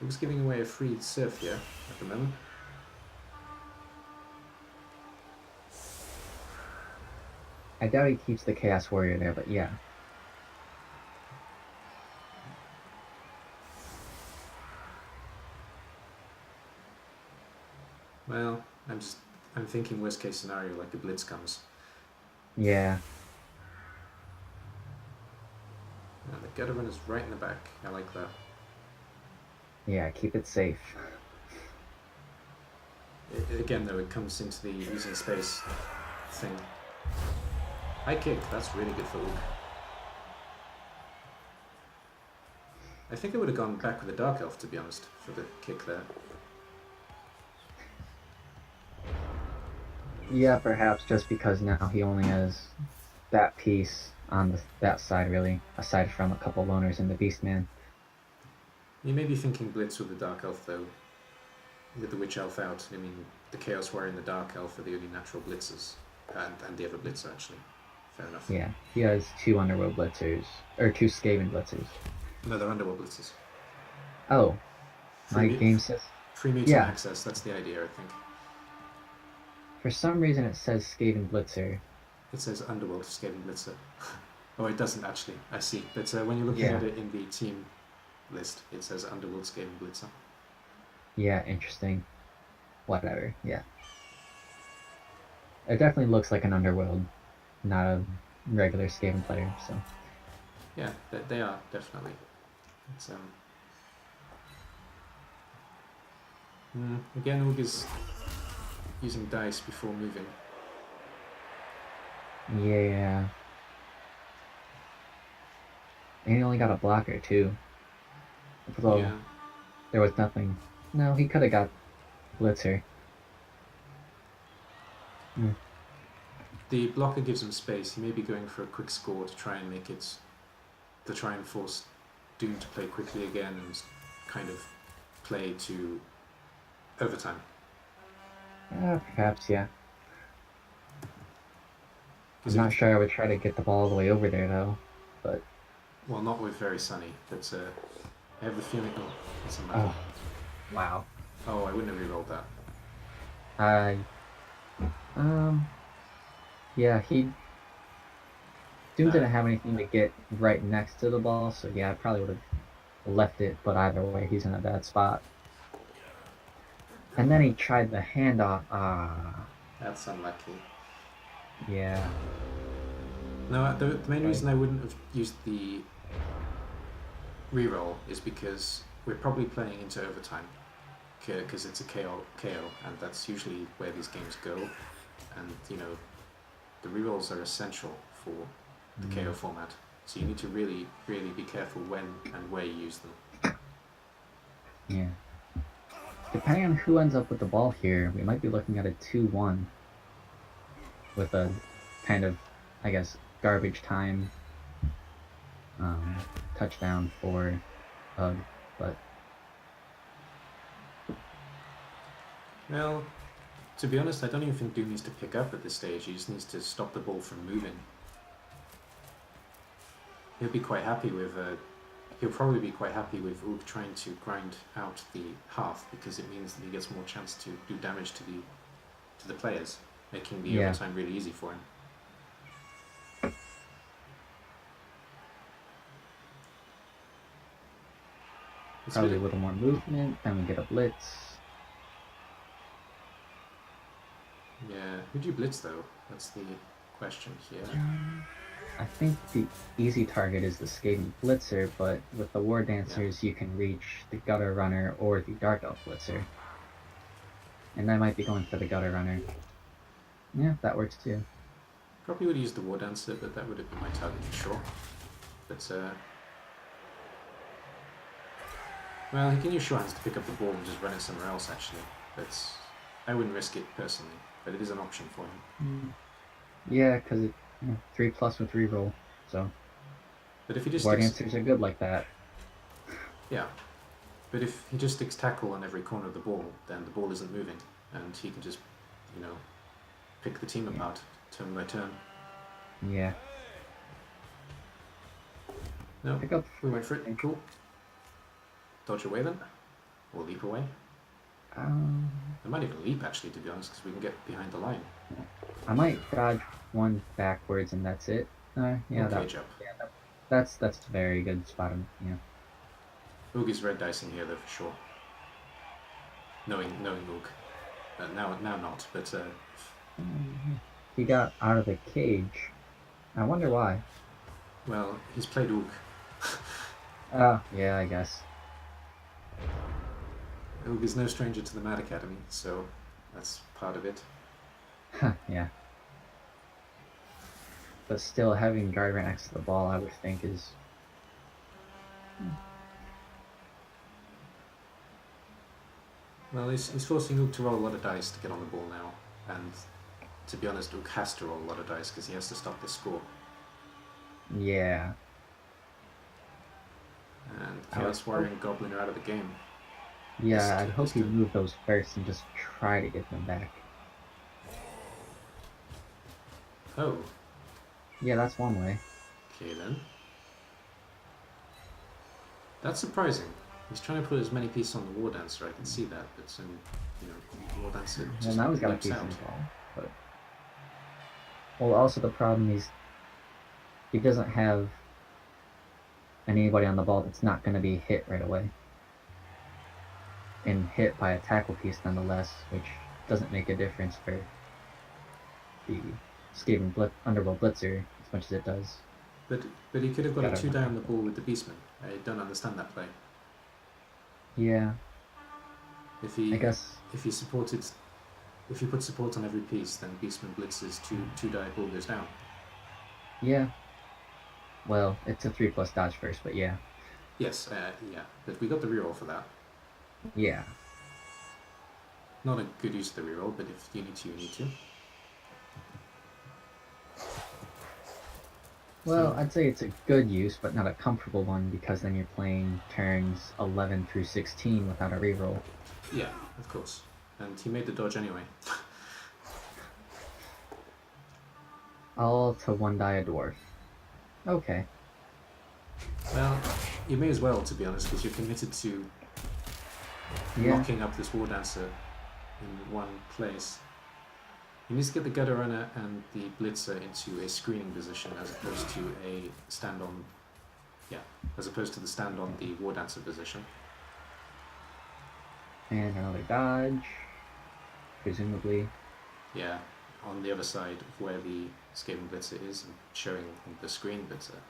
Who's giving away a free surf here at the moment? I doubt he keeps the Chaos Warrior there, but yeah. Well, I'm thinking worst case scenario, like the blitz comes. Yeah. And the gutter run is right in the back. I like that. Yeah, keep it safe. Again, though, it comes into the using space thing. High kick, that's really good for Oog. I think I would have gone back with the Dark Elf, to be honest, for the kick there. Yeah, perhaps just because now he only has that piece on that side, really, aside from a couple loners in the Beastman. You may be thinking blitz with the Dark Elf, though, with the Witch Elf out. I mean, the Chaos Warrior and the Dark Elf are the only natural blitzers, and the other blitzer, actually. Fair enough. Yeah, he has two Underworld Blitzers, or two Skaven Blitzers. No, they're Underworld blitzers. Oh, my Free, game says... free mutant Yeah. access, that's the idea, I think. For some reason it says Skaven Blitzer. It says Underworld Skaven Blitzer. Oh, it doesn't actually. I see. But when you're looking Yeah. at it in the team list, it says Underworld Skaven Blitzer. Yeah, interesting. Whatever, yeah. It definitely looks like an Underworld, not a regular Skaven player, so... Yeah, they are, definitely. It's, again, Oog is using dice before moving. Yeah. And he only got a blocker, too. Although, Yeah. there was nothing... No, he could have got Blitzer. The blocker gives him space. He may be going for a quick score to try and make it... to try and force Doom to play quickly again and kind of play to overtime. Perhaps, yeah. I'm 'Cause not if- sure I would try to get the ball all the way over there, though. But, Well, not with very sunny, but I have the feeling... Oh, it's a oh, wow. Oh, I wouldn't have re-rolled that. Yeah, Doom didn't have anything to get right next to the ball, so yeah, I probably would have left it, but either way, he's in a bad spot. And then he tried the handoff. That's unlucky. Yeah. No, the main reason I wouldn't have used the reroll is because we're probably playing into overtime, because it's a KO, and that's usually where these games go. And you know, the rerolls are essential for the KO format. So you need to really, really be careful when and where you use them. Yeah. Depending on who ends up with the ball here, we might be looking at a 2-1 with a kind of, I guess, garbage time touchdown for Hug, but Well, to be honest, I don't even think Doom needs to pick up at this stage. He just needs to stop the ball from moving. He'll be quite happy with. He'll probably be quite happy with Ook trying to grind out the half, because it means that he gets more chance to do damage to the players, making the overtime really easy for him. Probably a little more movement, then we get a blitz. Yeah, who do you blitz though? That's the question here. I think the easy target is the Skating Blitzer, but with the War Dancers you can reach the Gutter Runner or the Dark Elf Blitzer. And I might be going for the Gutter Runner. Yeah, that works too. Probably would use the War Dancer, but that would have been my target for sure. But, well, he can use Sure Hands to pick up the ball and just run it somewhere else, actually. But I wouldn't risk it personally, but it is an option for him. Yeah, because it 3+ with reroll, so. But if he just War Dancers are good like that. Yeah, but if he just sticks tackle on every corner of the ball, then the ball isn't moving, and he can just, pick the team apart turn by turn. Yeah. No, Pick up. we went for it. Cool. Dodge away then, or leap away. I might even leap actually, to be honest, because we can get behind the line. I might dodge one backwards and that's it. That's a very good spot. Ook is red dicing here though for sure. Knowing Ook. Now not, but he got out of the cage. I wonder why. Well, he's played Ook. Oh, yeah, I guess. Ook is no stranger to the Mad Academy, so that's part of it. Yeah. But still, having Driver next to the ball, I would think, is... Well, he's forcing Ook to roll a lot of dice to get on the ball now, and to be honest, Ook has to roll a lot of dice because he has to stop the score. Yeah. And Chaos Warrior and Goblin are out of the game. Yeah, I'd hope he'd move those first and just try to get them back. Oh. Yeah, that's one way. Okay then. That's surprising. He's trying to put as many pieces on the War Dancer, I can see that, but War Dancer just well, now he's got a piece on the ball, but... Well, also the problem is he doesn't have anybody on the ball that's not going to be hit right away. And hit by a tackle piece nonetheless, which doesn't make a difference for the Skaven Underworld Blitzer as much as it does. But he could have got a 2-die on the ball with the Beastman. I don't understand that play. Yeah. If he put support on every piece, then Beastman blitzes 2-die, ball goes down. Yeah. Well, it's a 3+ dodge first, but yeah. Yes, yeah. But we got the reroll for that. Yeah. Not a good use of the reroll, but if you need to, you need to. Well, I'd say it's a good use, but not a comfortable one, because then you're playing turns 11 through 16 without a reroll. Yeah, of course. And he made the dodge anyway. All to 1-die a dwarf. Okay. Well, you may as well, to be honest, because you're committed to locking up this War Dancer in one place. He needs to get the Gutter Runner and the Blitzer into a screening position as opposed to a stand-on... Yeah, as opposed to the stand-on the War Dancer position. And another dodge, presumably. Yeah, on the other side of where the Skaven Blitzer is, and showing the screen Blitzer.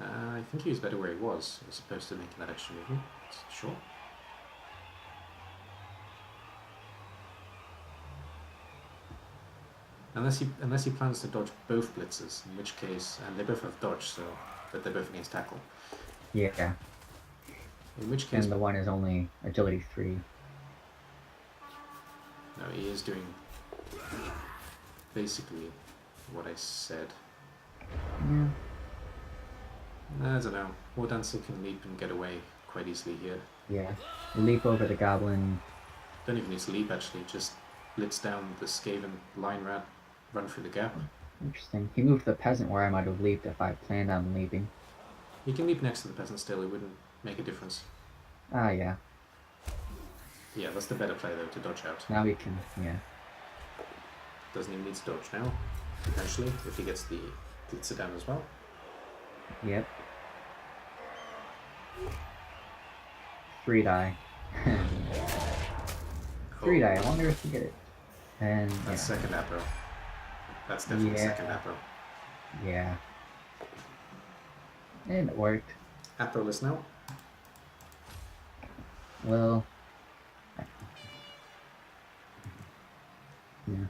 I think he was better where he was, as opposed to making that extra movement. Sure. Unless he plans to dodge both blitzers, in which case, and they both have dodge, so but they're both against tackle. Yeah. In which case, And the one is only agility 3. no, he is doing basically what I said. Yeah. I don't know. War Dancer can leap and get away quite easily here. Yeah. Leap over the goblin. Don't even need to leap actually, just blitz down the Skaven line rat, run through the gap. Interesting. He moved the peasant where I might have leaped if I planned on leaping. He can leap next to the peasant still, it wouldn't make a difference. Ah, yeah. Yeah, that's the better play though, to dodge out. Now we can, yeah. Doesn't even need to dodge now, potentially, if he gets the blitzer down as well. Yep. 3 die. 3 die, I wonder if you get it. And That's yeah. second Apro. That's definitely second Apro. Yeah. And it worked. Apro-less now. Well. Yeah.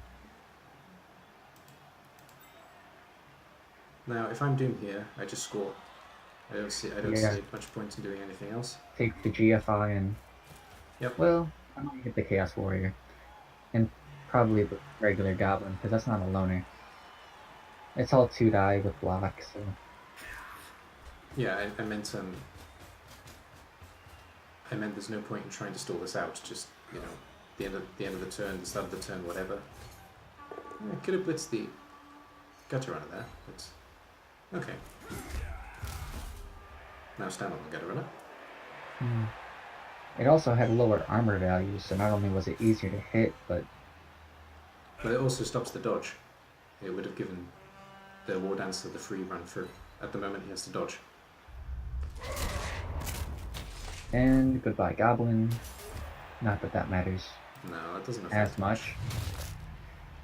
Now, if I'm Doom here, I just score. I don't see much point in doing anything else. Take the GFI and... Yep. Well, I might get the Chaos Warrior. And probably the regular Goblin, because that's not a loner. It's all 2 die with block, so... Yeah, I meant there's no point in trying to stall this out. Just, you know, the end of the turn, the start of the turn, whatever. I could have blitzed the gutter runner there, but okay. Now stand on the gutter runner. It also had lower armor values, so not only was it easier to hit, but it also stops the dodge. It would have given the War Dancer the free run for. At the moment, he has to dodge. And goodbye, Goblin. Not that that matters. No, that doesn't affect as much.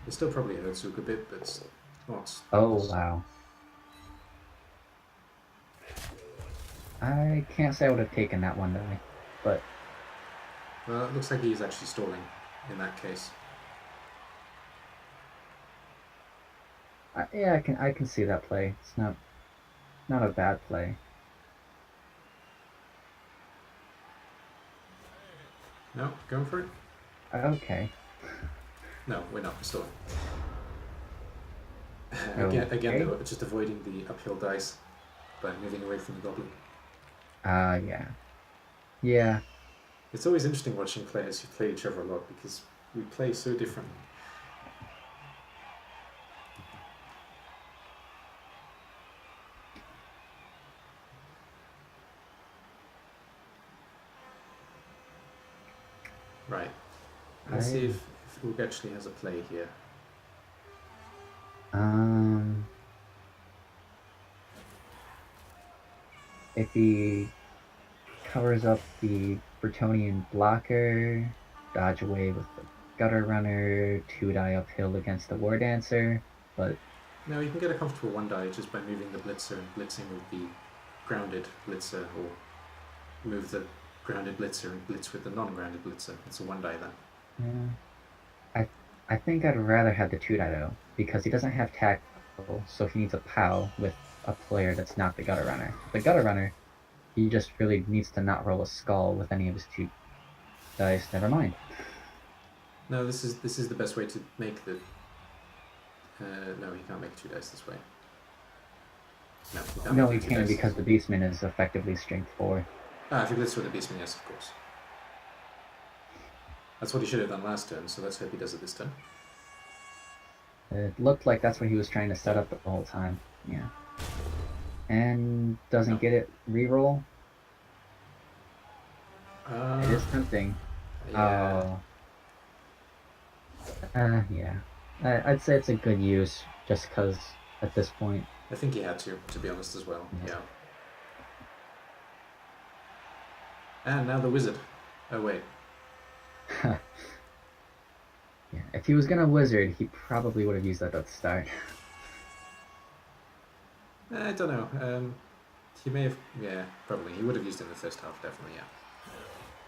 It still probably hurts Zook a bit, but it's not. Oh, wow. I can't say I would have taken that one die, but... Well, it looks like he's actually stalling in that case. Yeah, I can see that play. It's not a bad play. No, going for it? Okay. No, we're not. We're stalling. Okay. Though, just avoiding the uphill dice by moving away from the goblin. Yeah. Yeah. It's always interesting watching players who play each other a lot because we play so differently. Right. Let's see if Oog actually has a play here. If he covers up the Bretonnian blocker, dodge away with the gutter runner, 2 die uphill against the War Dancer, but... No, you can get a comfortable 1 die just by moving the blitzer and blitzing with the grounded blitzer, or move the grounded blitzer and blitz with the non-grounded blitzer. It's a 1 die then. I think I'd rather have the 2 die though, because he doesn't have tackle, so he needs a POW with a player that's not the gutter runner. The gutter runner, he just really needs to not roll a skull with any of his 2 dice. Never mind. No, this is the best way to make the. No, he can't make 2 dice this way. No, he can because the Beastman is effectively strength 4. If he blitz with the Beastman, yes, of course. That's what he should have done last turn, so let's hope he does it this turn. It looked like that's what he was trying to set up the whole time. Yeah. And doesn't get it reroll. It is tempting. Yeah. Yeah. I'd say it's a good use, just because at this point. I think he had to be honest as well. Yeah. And now the wizard. Oh wait. Yeah. If he was gonna wizard, he probably would have used that at the start. I don't know. He may have. Yeah, probably. He would have used it in the first half, definitely. Yeah.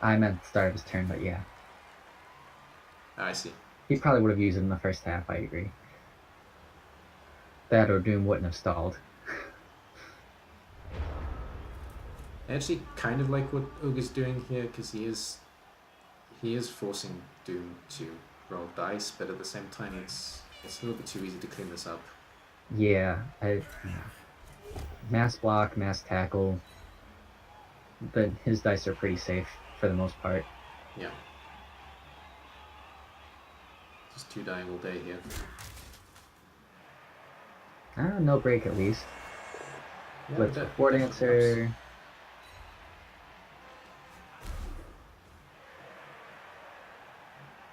I meant the start of his turn, but yeah. I see. He probably would have used it in the first half. I agree. That or Doom wouldn't have stalled. I actually kind of like what Ogre's doing here because he is forcing Doom to roll dice, but at the same time it's a little bit too easy to clean this up. Yeah, mass block, mass tackle. But his dice are pretty safe for the most part. Yeah. Just 2 dying all day here. No break at least. Yeah, Blitz before dancer.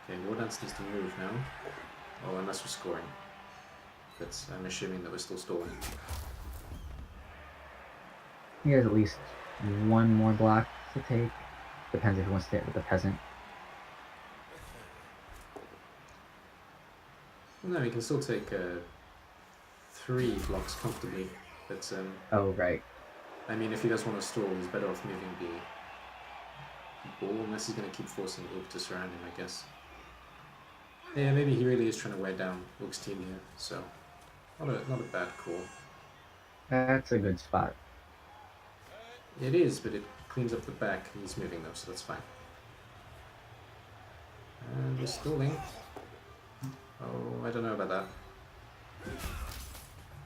Okay, War Dance needs to move now. Oh, unless we're scoring. But I'm assuming that we're still stalling. He has at least one more block to take. Depends if he wants to hit with the peasant. No, he can still take 3 blocks comfortably. But Oh, right. I mean, if he does want to stall, he's better off moving the ball, unless he's going to keep forcing Oog to surround him, I guess. Yeah, maybe he really is trying to wear down Oog's team here, so not a bad call. That's a good spot. It is, but it cleans up the back, and he's moving though, so that's fine. And we're stalling. Oh, I don't know about that.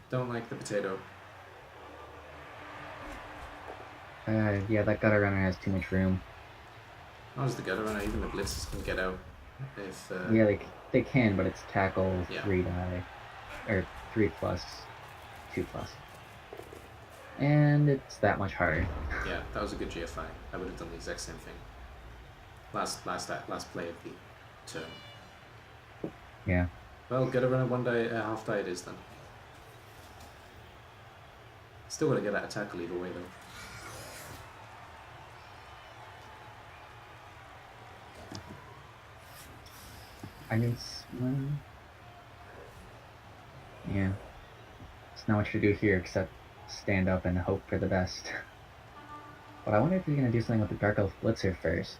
Don't like the potato. Yeah, that gutter runner has too much room. Not as the gutter runner, even the blitzers can get out. If Yeah, they can, but it's tackle, yeah. 3 die. Or 3 plus, 2 plus. And it's that much harder. Yeah, that was a good GFI. I would have done the exact same thing. Last play of the turn. Yeah. Well, gutter runner 1 die, half die it is then. Still gotta get out of tackle either way though. I can yeah. There's not much to do here except stand up and hope for the best. But I wonder if he's gonna do something with the Dark Elf Blitzer first.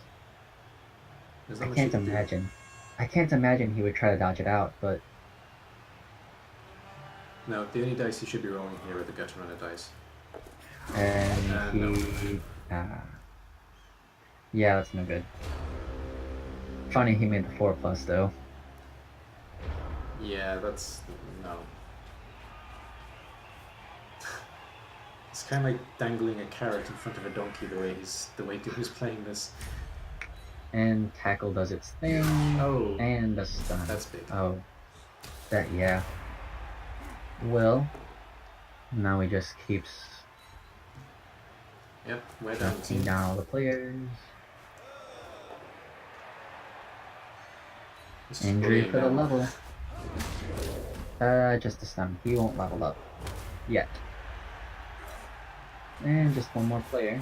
I can't imagine. I can't imagine he would try to dodge it out, but... No, the only dice he should be rolling here are the gutter runner dice. And he... No. Yeah, that's no good. Funny he made the 4 plus though. Yeah, that's... no. It's kind of like dangling a carrot in front of a donkey the way Doom's playing this. And tackle does its thing. Oh. And a stun. That's big. Oh. That, yeah. Well, now he just keeps... Yep, we're down knocking down all the players. Injury for the level. Just a stun. He won't level up. Yet. And just one more player.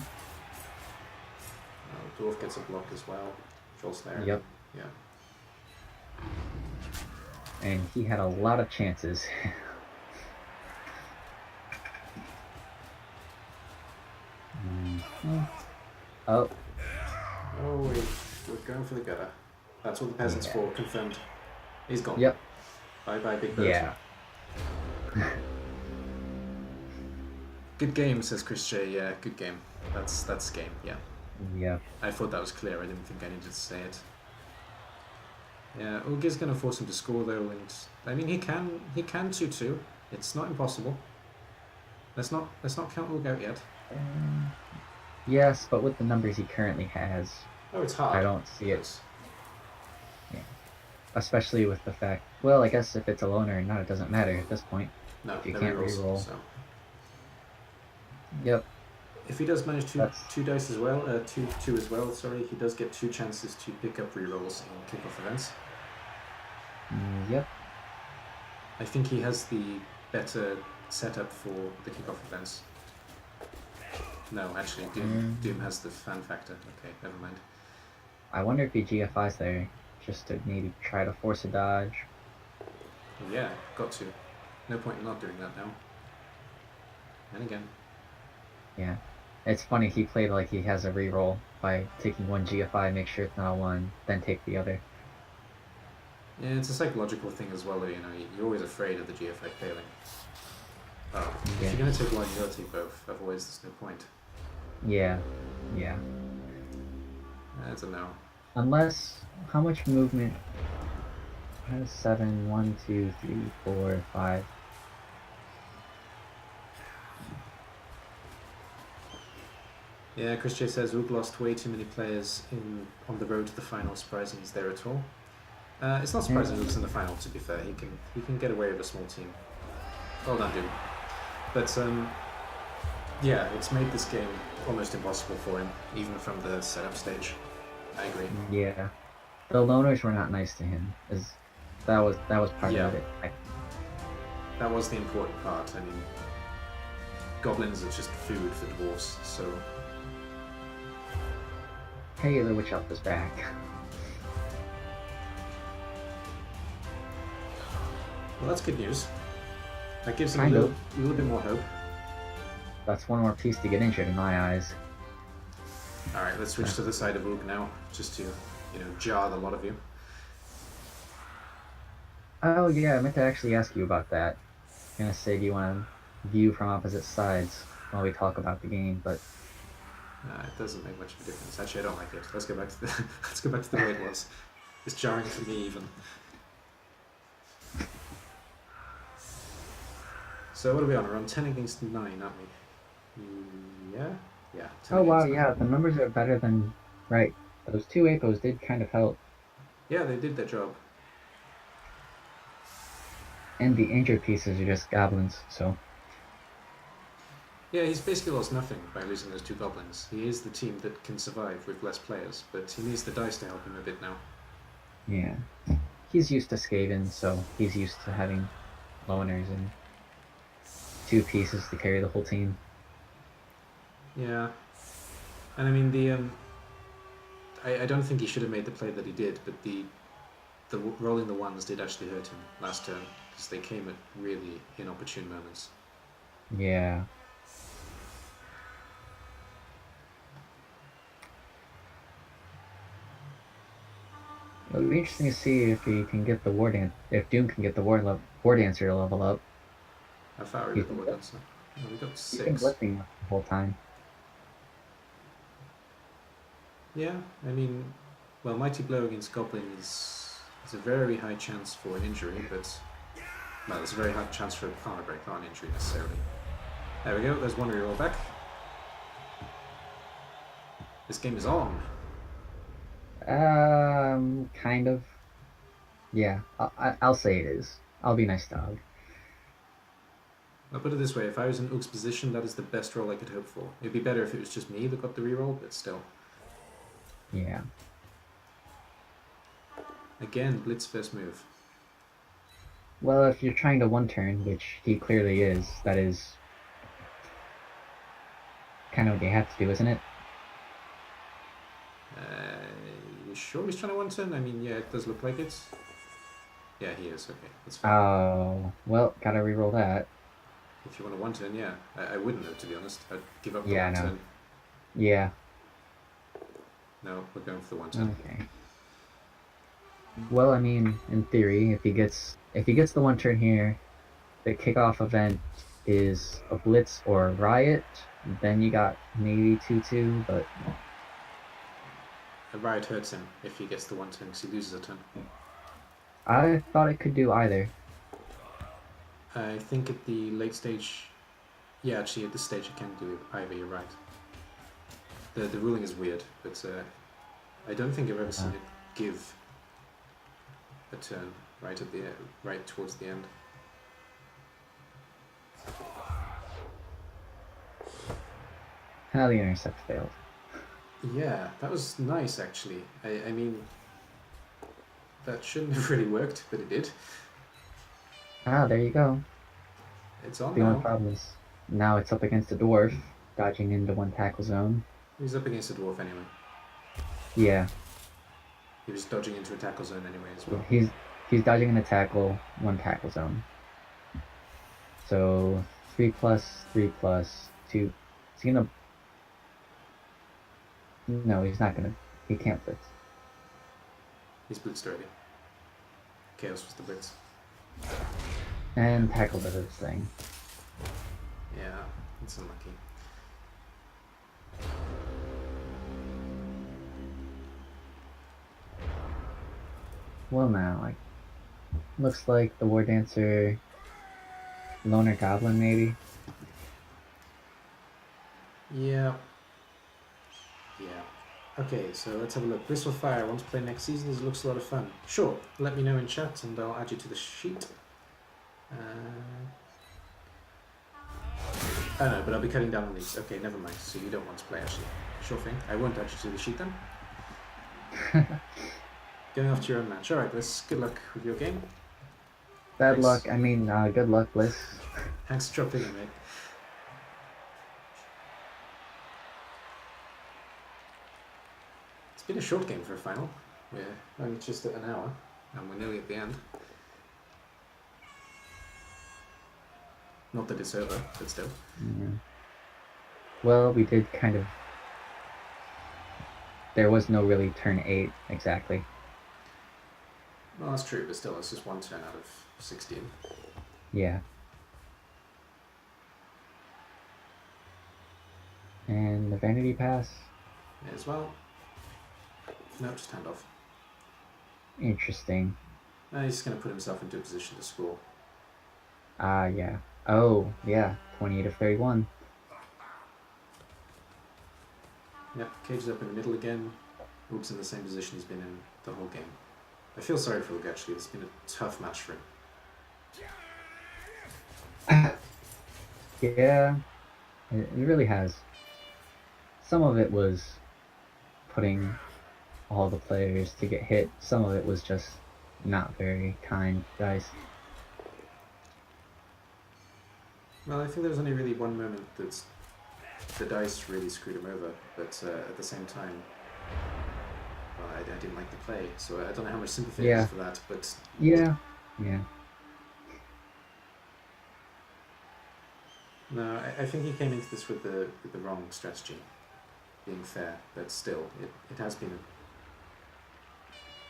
Dwarf gets a block as well. Joel's there. Yep. Yeah. And he had a lot of chances. Oh. Oh, we're going for the gutter. That's what the peasant's for, confirmed. He's gone. Yep. Bye-bye, Big Bird. Yeah. Good game, says Chris J. Yeah, good game. That's game, yeah. Yeah. I thought that was clear. I didn't think I needed to say it. Yeah, Ulgi's going to force him to score though, and I mean he can 2-2. It's not impossible. Let's not count Ulg out yet. Yes, but with the numbers he currently has, oh, it's hard. I don't see it. Yeah. Especially with the fact, well, I guess if it's a loner or not, it doesn't matter at this point. No, if you can't reroll. So. Yep. If he does manage two dice as well, two as well, sorry, he does get 2 chances to pick up rerolls in kickoff events. Yep. I think he has the better setup for the kickoff events. No, actually, Doom has the fan factor. Okay, never mind. I wonder if he GFIs there, just to maybe try to force a dodge. Yeah, got to. No point in not doing that now. And again. Yeah. It's funny, he played like he has a reroll by taking one GFI, make sure it's not a 1, then take the other. Yeah, it's a psychological thing as well. You know, you're always afraid of the GFI failing. Oh, if Yeah. you're going to take one, you got to take both. Otherwise, there's no point. Yeah. Yeah. I don't know. Unless, how much movement? Has 7, 1, 2, 3, 4, 5. Yeah, Chris J says Oog lost way too many players on the road to the final. Surprising he's there at all. It's not surprising Oog's in the final. To be fair, he can get away with a small team. Well done, dude. But yeah, it's made this game almost impossible for him, even from the setup stage. I agree. Yeah. The loners were not nice to him. That was part Yeah. of it. That was the important part. I mean, goblins are just food for dwarves, so Hey, the witch elf is back. well, that's good news. That gives him Kind a of. little bit more hope. That's one more piece to get injured in my eyes. All right, let's switch to the side of Oog now, just to jar the lot of you. Oh yeah, I meant to actually ask you about that. I'm gonna say, do you want to view from opposite sides while we talk about the game? But It doesn't make much of a difference. Actually, I don't like it. Let's go back to the let's go back to the way it was. It's jarring for me even. So what are we on? We're on 10 against 9, aren't we? Yeah? Yeah. 10 oh wow, against 9. yeah, the numbers are better than right. Those two APOs did kind of help, Yeah, they did their job. and the injured pieces are just goblins. So Yeah, he's basically lost nothing by losing those 2 goblins. He is the team that can survive with less players, but he needs the dice to help him a bit now. yeah, he's used to Skaven, so he's used to having loners and 2 pieces to carry the whole team. Yeah. And I mean, I don't think he should have made the play that he did, but the rolling the ones did actually hurt him last turn, because they came at really inopportune moments. Yeah. It'll be interesting to see if he can get the if Doom can get the war dancer to level up. How far are we with the war dancer? Oh, we got He's been 6. blitzing the whole time. Yeah, I mean, well, Mighty Blow against Goblin is a very high chance for an injury, but well, there's a very high chance for a armor break, not an injury necessarily. There we go, there's one reroll back. This game is on. Kind of. Yeah, I'll say it is. I'll be nice dog. I'll put it this way, if I was in Oog's position, that is the best roll I could hope for. It'd be better if it was just me that got the reroll, but still. Yeah. Again, Blitz first move. Well, if you're trying to one turn, which he clearly is, that is kind of what you have to do, isn't it? You sure he's trying to one turn? I mean, yeah, it does look like it. Yeah, he is. Okay, that's fine. Oh, well, gotta reroll that. If you want a one turn, yeah. I wouldn't though, to be honest. I'd give up the Yeah, one no. turn. Yeah. No, we're going for the one turn. Okay. Well, I mean, in theory, if he gets the one turn here, the kickoff event is a blitz or a riot, then you got maybe 2-2, but A riot hurts him if he gets the one turn because he loses a turn. I thought it could do either. I think at the late stage, yeah, actually at this stage it can do either. You're right. The ruling is weird, but I don't think I've ever seen it give a turn right towards the end. How the intercept failed. Yeah, that was nice actually. I mean, that shouldn't have really worked, but it did. Ah, there you go. It's on The only now. problem is now it's up against a dwarf, dodging into one tackle zone. He's up against a dwarf anyway. Yeah, He was dodging into a tackle zone anyway as well. he's dodging in a tackle, one tackle zone. So 3+3+2. Is he gonna? No, he's not gonna. He can't blitz. He's blitzed already. Chaos was the blitz. And tackle the thing. Yeah, it's unlucky. Well now, like, looks like the War Dancer, Loner Goblin maybe? Yeah. Yeah. Okay, so let's have a look. Blissful Fire, I want to play next season. This looks a lot of fun. Sure, let me know in chat and I'll add you to the sheet. Oh no, but I'll be cutting down on these. Okay, never mind. So you don't want to play actually. Sure thing. I won't add you to the sheet then. Going off to your own match. Alright, Bliss, good luck with your game. Bad Thanks. luck, I mean, good luck, Bliss. Thanks for dropping in, mate. It's been a short game for a final. We're only just at an hour, and we're nearly at the end. Not that it's over, but still. Yeah. Well, we did kind of... There was no really turn 8, exactly. Well, that's true, but still, it's just one turn out of 16. Yeah. And the Vanity Pass? May as well. No, just hand off. Interesting. He's just going to put himself into a position to score. Yeah. Oh, yeah. 28 of 31. Yep, Cage is up in the middle again. Oog's in the same position he's been in the whole game. I feel sorry for Oog actually, it's been a tough match for him. Yeah. It really has. Some of it was putting all the players to get hit. Some of it was just not very kind dice. Well, I think there was only really one moment that the dice really screwed him over, but at the same time, well, I didn't like the play, so I don't know how much sympathy there is for that, but... Yeah. No, I think he came into this with the wrong strategy, being fair, but still, it has been...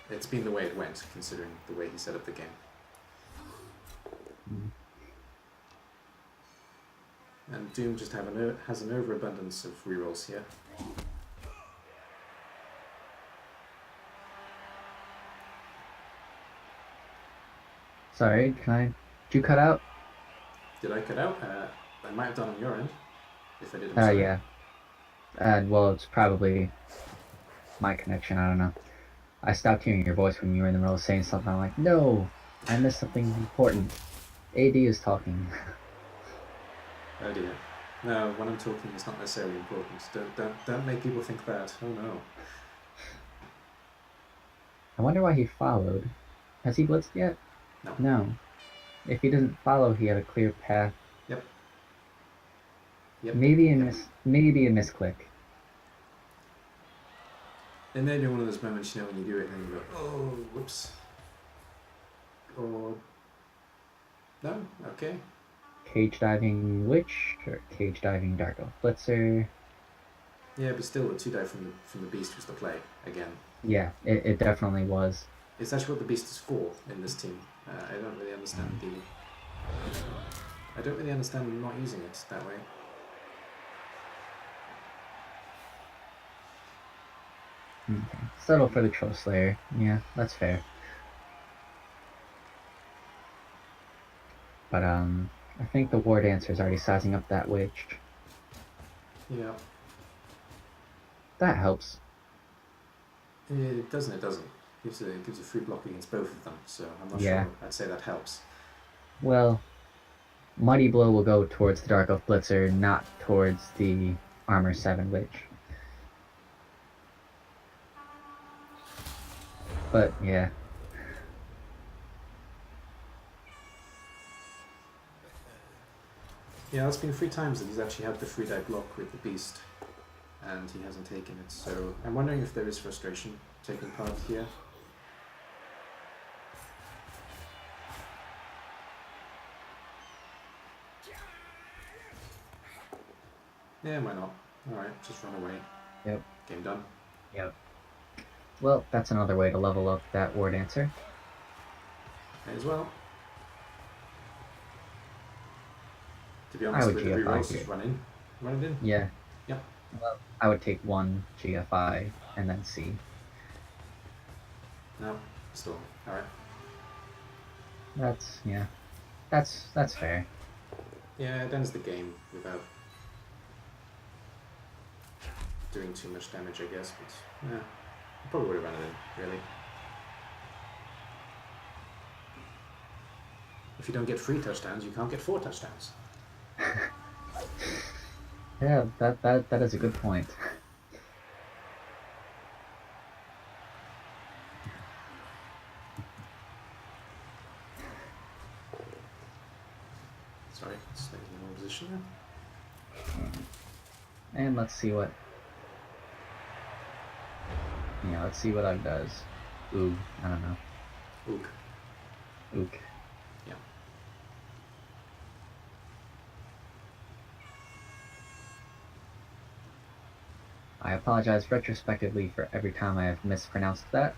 It's been the way it went, considering the way he set up the game. And Doom just has an overabundance of rerolls here. Sorry, did you cut out? Did I cut out? I might have done on your end. If I did, I'm sorry. Yeah. Well, it's probably my connection, I don't know. I stopped hearing your voice when you were in the middle of saying something. I'm like, no, I missed something important. AD is talking. Oh dear. No, when I'm talking, it's not necessarily important. Don't make people think that. Oh no. I wonder why he followed. Has he blitzed yet? No. If he doesn't follow, he had a clear path. Yep. Maybe a misclick. It may be one of those moments, you know, when you do it and you go, oh, whoops. Or... No? Okay. Cage diving Witch, or cage diving Dark Elf Blitzer. Yeah, but still, the 2-die from the Beast was the play, again. Yeah, it definitely was. It's actually what the Beast is for in this team. I don't really understand I don't really understand not using it that way. Okay. Settle for the Troll Slayer. Yeah, that's fair. But I think the War Dancer is already sizing up that Witch. Yeah. That helps. It doesn't. It gives a free block against both of them, so I'm not Yeah. sure I'd say that helps. Well, Mighty Blow will go towards the Dark Elf Blitzer, not towards the Armor 7 Witch. But, yeah. Yeah, that's been 3 times that he's actually had the 3-die block with the Beast, and he hasn't taken it, so I'm wondering if there is frustration taking part here. Yeah, why not? Alright, just run away. Yep. Game done. Yep. Well, that's another way to level up that War Dancer. May as well. To be I honest, would with the GFI rerolls, here. just run it in. Yeah. Yep. Well, I would take one GFI and then C. No, still. Alright. That's fair. Yeah, it ends the game without doing too much damage, I guess, but yeah, I probably would have run it in, really. If you don't get 3 touchdowns, you can't get 4 touchdowns. Yeah, that is a good point. Sorry, stay in the wrong position there. And let's see what. Yeah, let's see what Ugg does. Ooh, I don't know. Ook. Ook. Yeah. I apologize retrospectively for every time I have mispronounced that.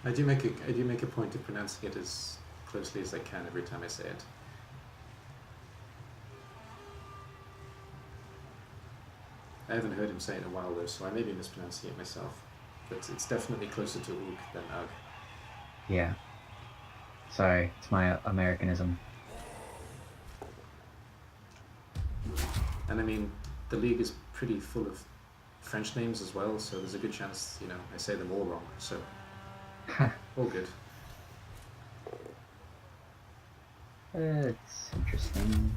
I do make a point of pronouncing it as closely as I can every time I say it. I haven't heard him say it in a while though, so I may be mispronouncing it myself. But it's definitely closer to Ook than Ugg. Yeah. Sorry, it's my Americanism. And I mean, the league is pretty full of French names as well, so there's a good chance, I say them all wrong, so all good. It's interesting.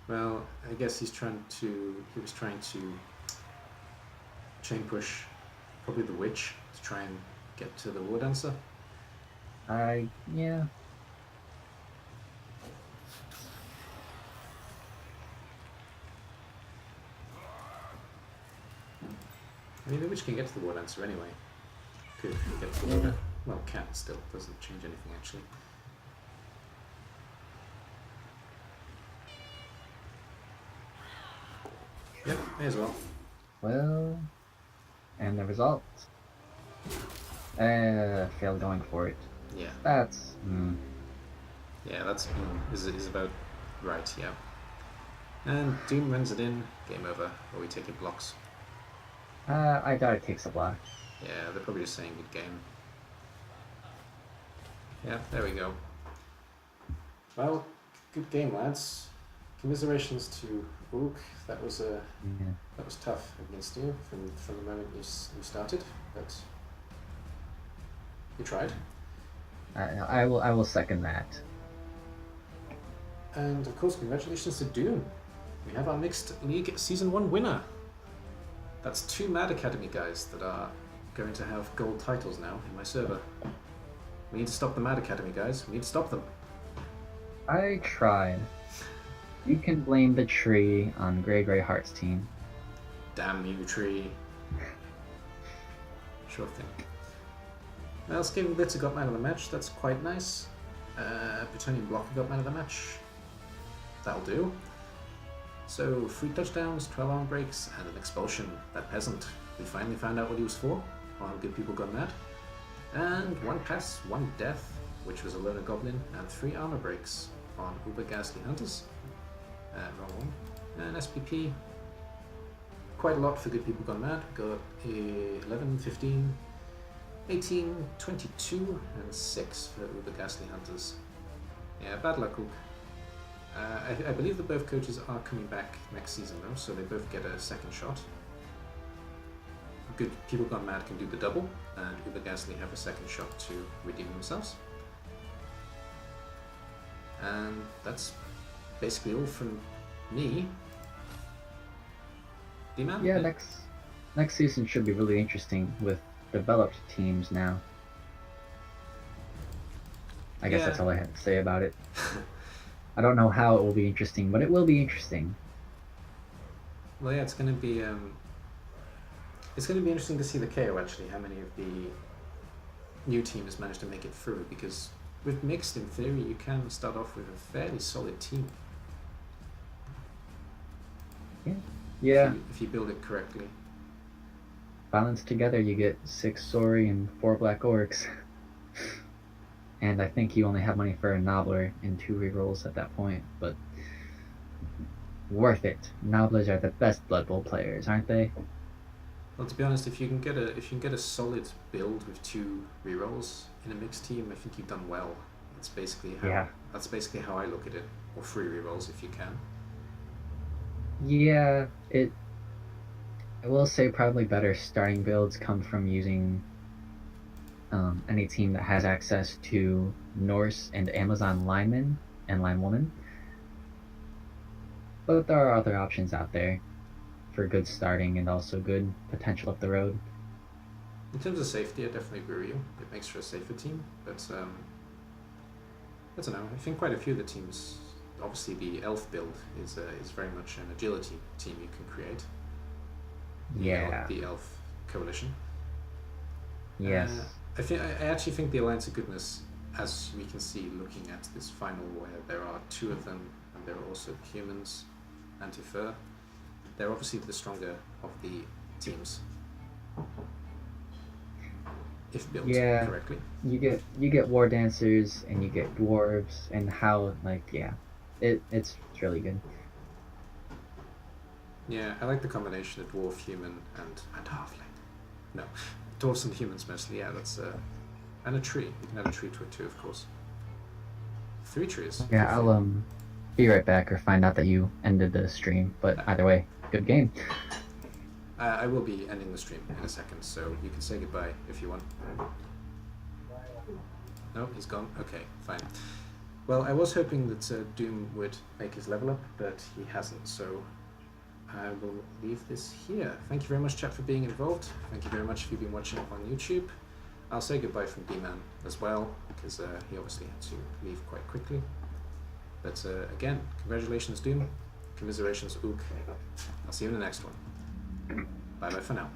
Well, I guess he was trying to chain push probably the witch to try and get to the war dancer. Yeah. I mean, the witch can get to the war dancer anyway. Could get to the war dancer. Well, can still. Doesn't change anything, actually. Yep, may as well. Well, and the result. Failed going for it. Yeah. That's. Yeah, that's is about right, yeah. And Doom runs it in, game over, or we take it blocks. I doubt it takes a block. Yeah, they're probably just saying good game. Yeah, there we go. Well, good game, lads. Commiserations to Ook. That was tough against you from the moment you started, but you tried. I will second that. And of course, congratulations to Doom. We have our mixed league season 1 winner. That's 2 Mad Academy guys that are going to have gold titles now in my server. We need to stop the Mad Academy guys. We need to stop them. I tried. You can blame the tree on Grey Heart's team. Damn you, tree. Sure thing. Well, Skating Blitzer got man of the match. That's quite nice. Plutonium Blocker got man of the match. That'll do. So, 3 touchdowns, 12 arm breaks, and an expulsion. That peasant. We finally found out what he was for. While good people got mad. And 1 pass, 1 death, which was a loner goblin, and 3 armor breaks on Uber Ghastly Hunters. Wrong one. And SPP. Quite a lot for good people gone mad. Got 11, 15, 18, 22, and 6 for Uber Ghastly Hunters. Yeah, bad luck, Ook. I believe that both coaches are coming back next season though, so they both get a second shot. Good people gone mad can do the double, and Uber Ghastly have a second shot to redeem themselves. And that's basically all from me. dman? Yeah, next season should be really interesting with developed teams now. I guess that's all I have to say about it. I don't know how it will be interesting, but it will be interesting. Well, yeah, it's going to be interesting to see the KO actually, how many of the new teams managed to make it through, because with mixed, in theory, you can start off with a fairly solid team. Yeah. If you build it correctly. Balanced together, you get 6 Sori and 4 Black Orcs. and I think you only have money for a Nobbler and 2 rerolls at that point, but worth it. Nobblers are the best Blood Bowl players, aren't they? Well, to be honest, if you can get a solid build with 2 rerolls in a mixed team, I think you've done well. That's basically how I look at it. Or 3 rerolls if you can. Yeah, I will say probably better starting builds come from using any team that has access to Norse and Amazon linemen and linewoman. But there are other options out there for good starting and also good potential up the road. In terms of safety, I definitely agree with you. It makes for a safer team, but I don't know. I think quite a few of the teams. Obviously, the elf build is very much an agility team you can create. The elf coalition. Yes. I actually think the Alliance of Goodness, as we can see looking at this final, where there are 2 of them, and there are also humans, anti-fur. They're obviously the stronger of the teams, if built correctly. You get war dancers and you get dwarves and it's really good. Yeah, I like the combination of dwarf, human, and halfling. No, dwarves and humans mostly. Yeah, that's and a tree. You can add a tree to it too, of course. 3 trees. Yeah, I'll be right back or find out that you ended the stream. But either way, good game. I will be ending the stream in a second, so you can say goodbye if you want. No, he's gone. Okay, fine. Well, I was hoping that Doom would make his level up, but he hasn't, so I will leave this here. Thank you very much, chat, for being involved. Thank you very much if you've been watching on YouTube. I'll say goodbye from dman as well, because he obviously had to leave quite quickly. But again, congratulations, Doom. Commiserations, Ook. I'll see you in the next one. Bye-bye for now.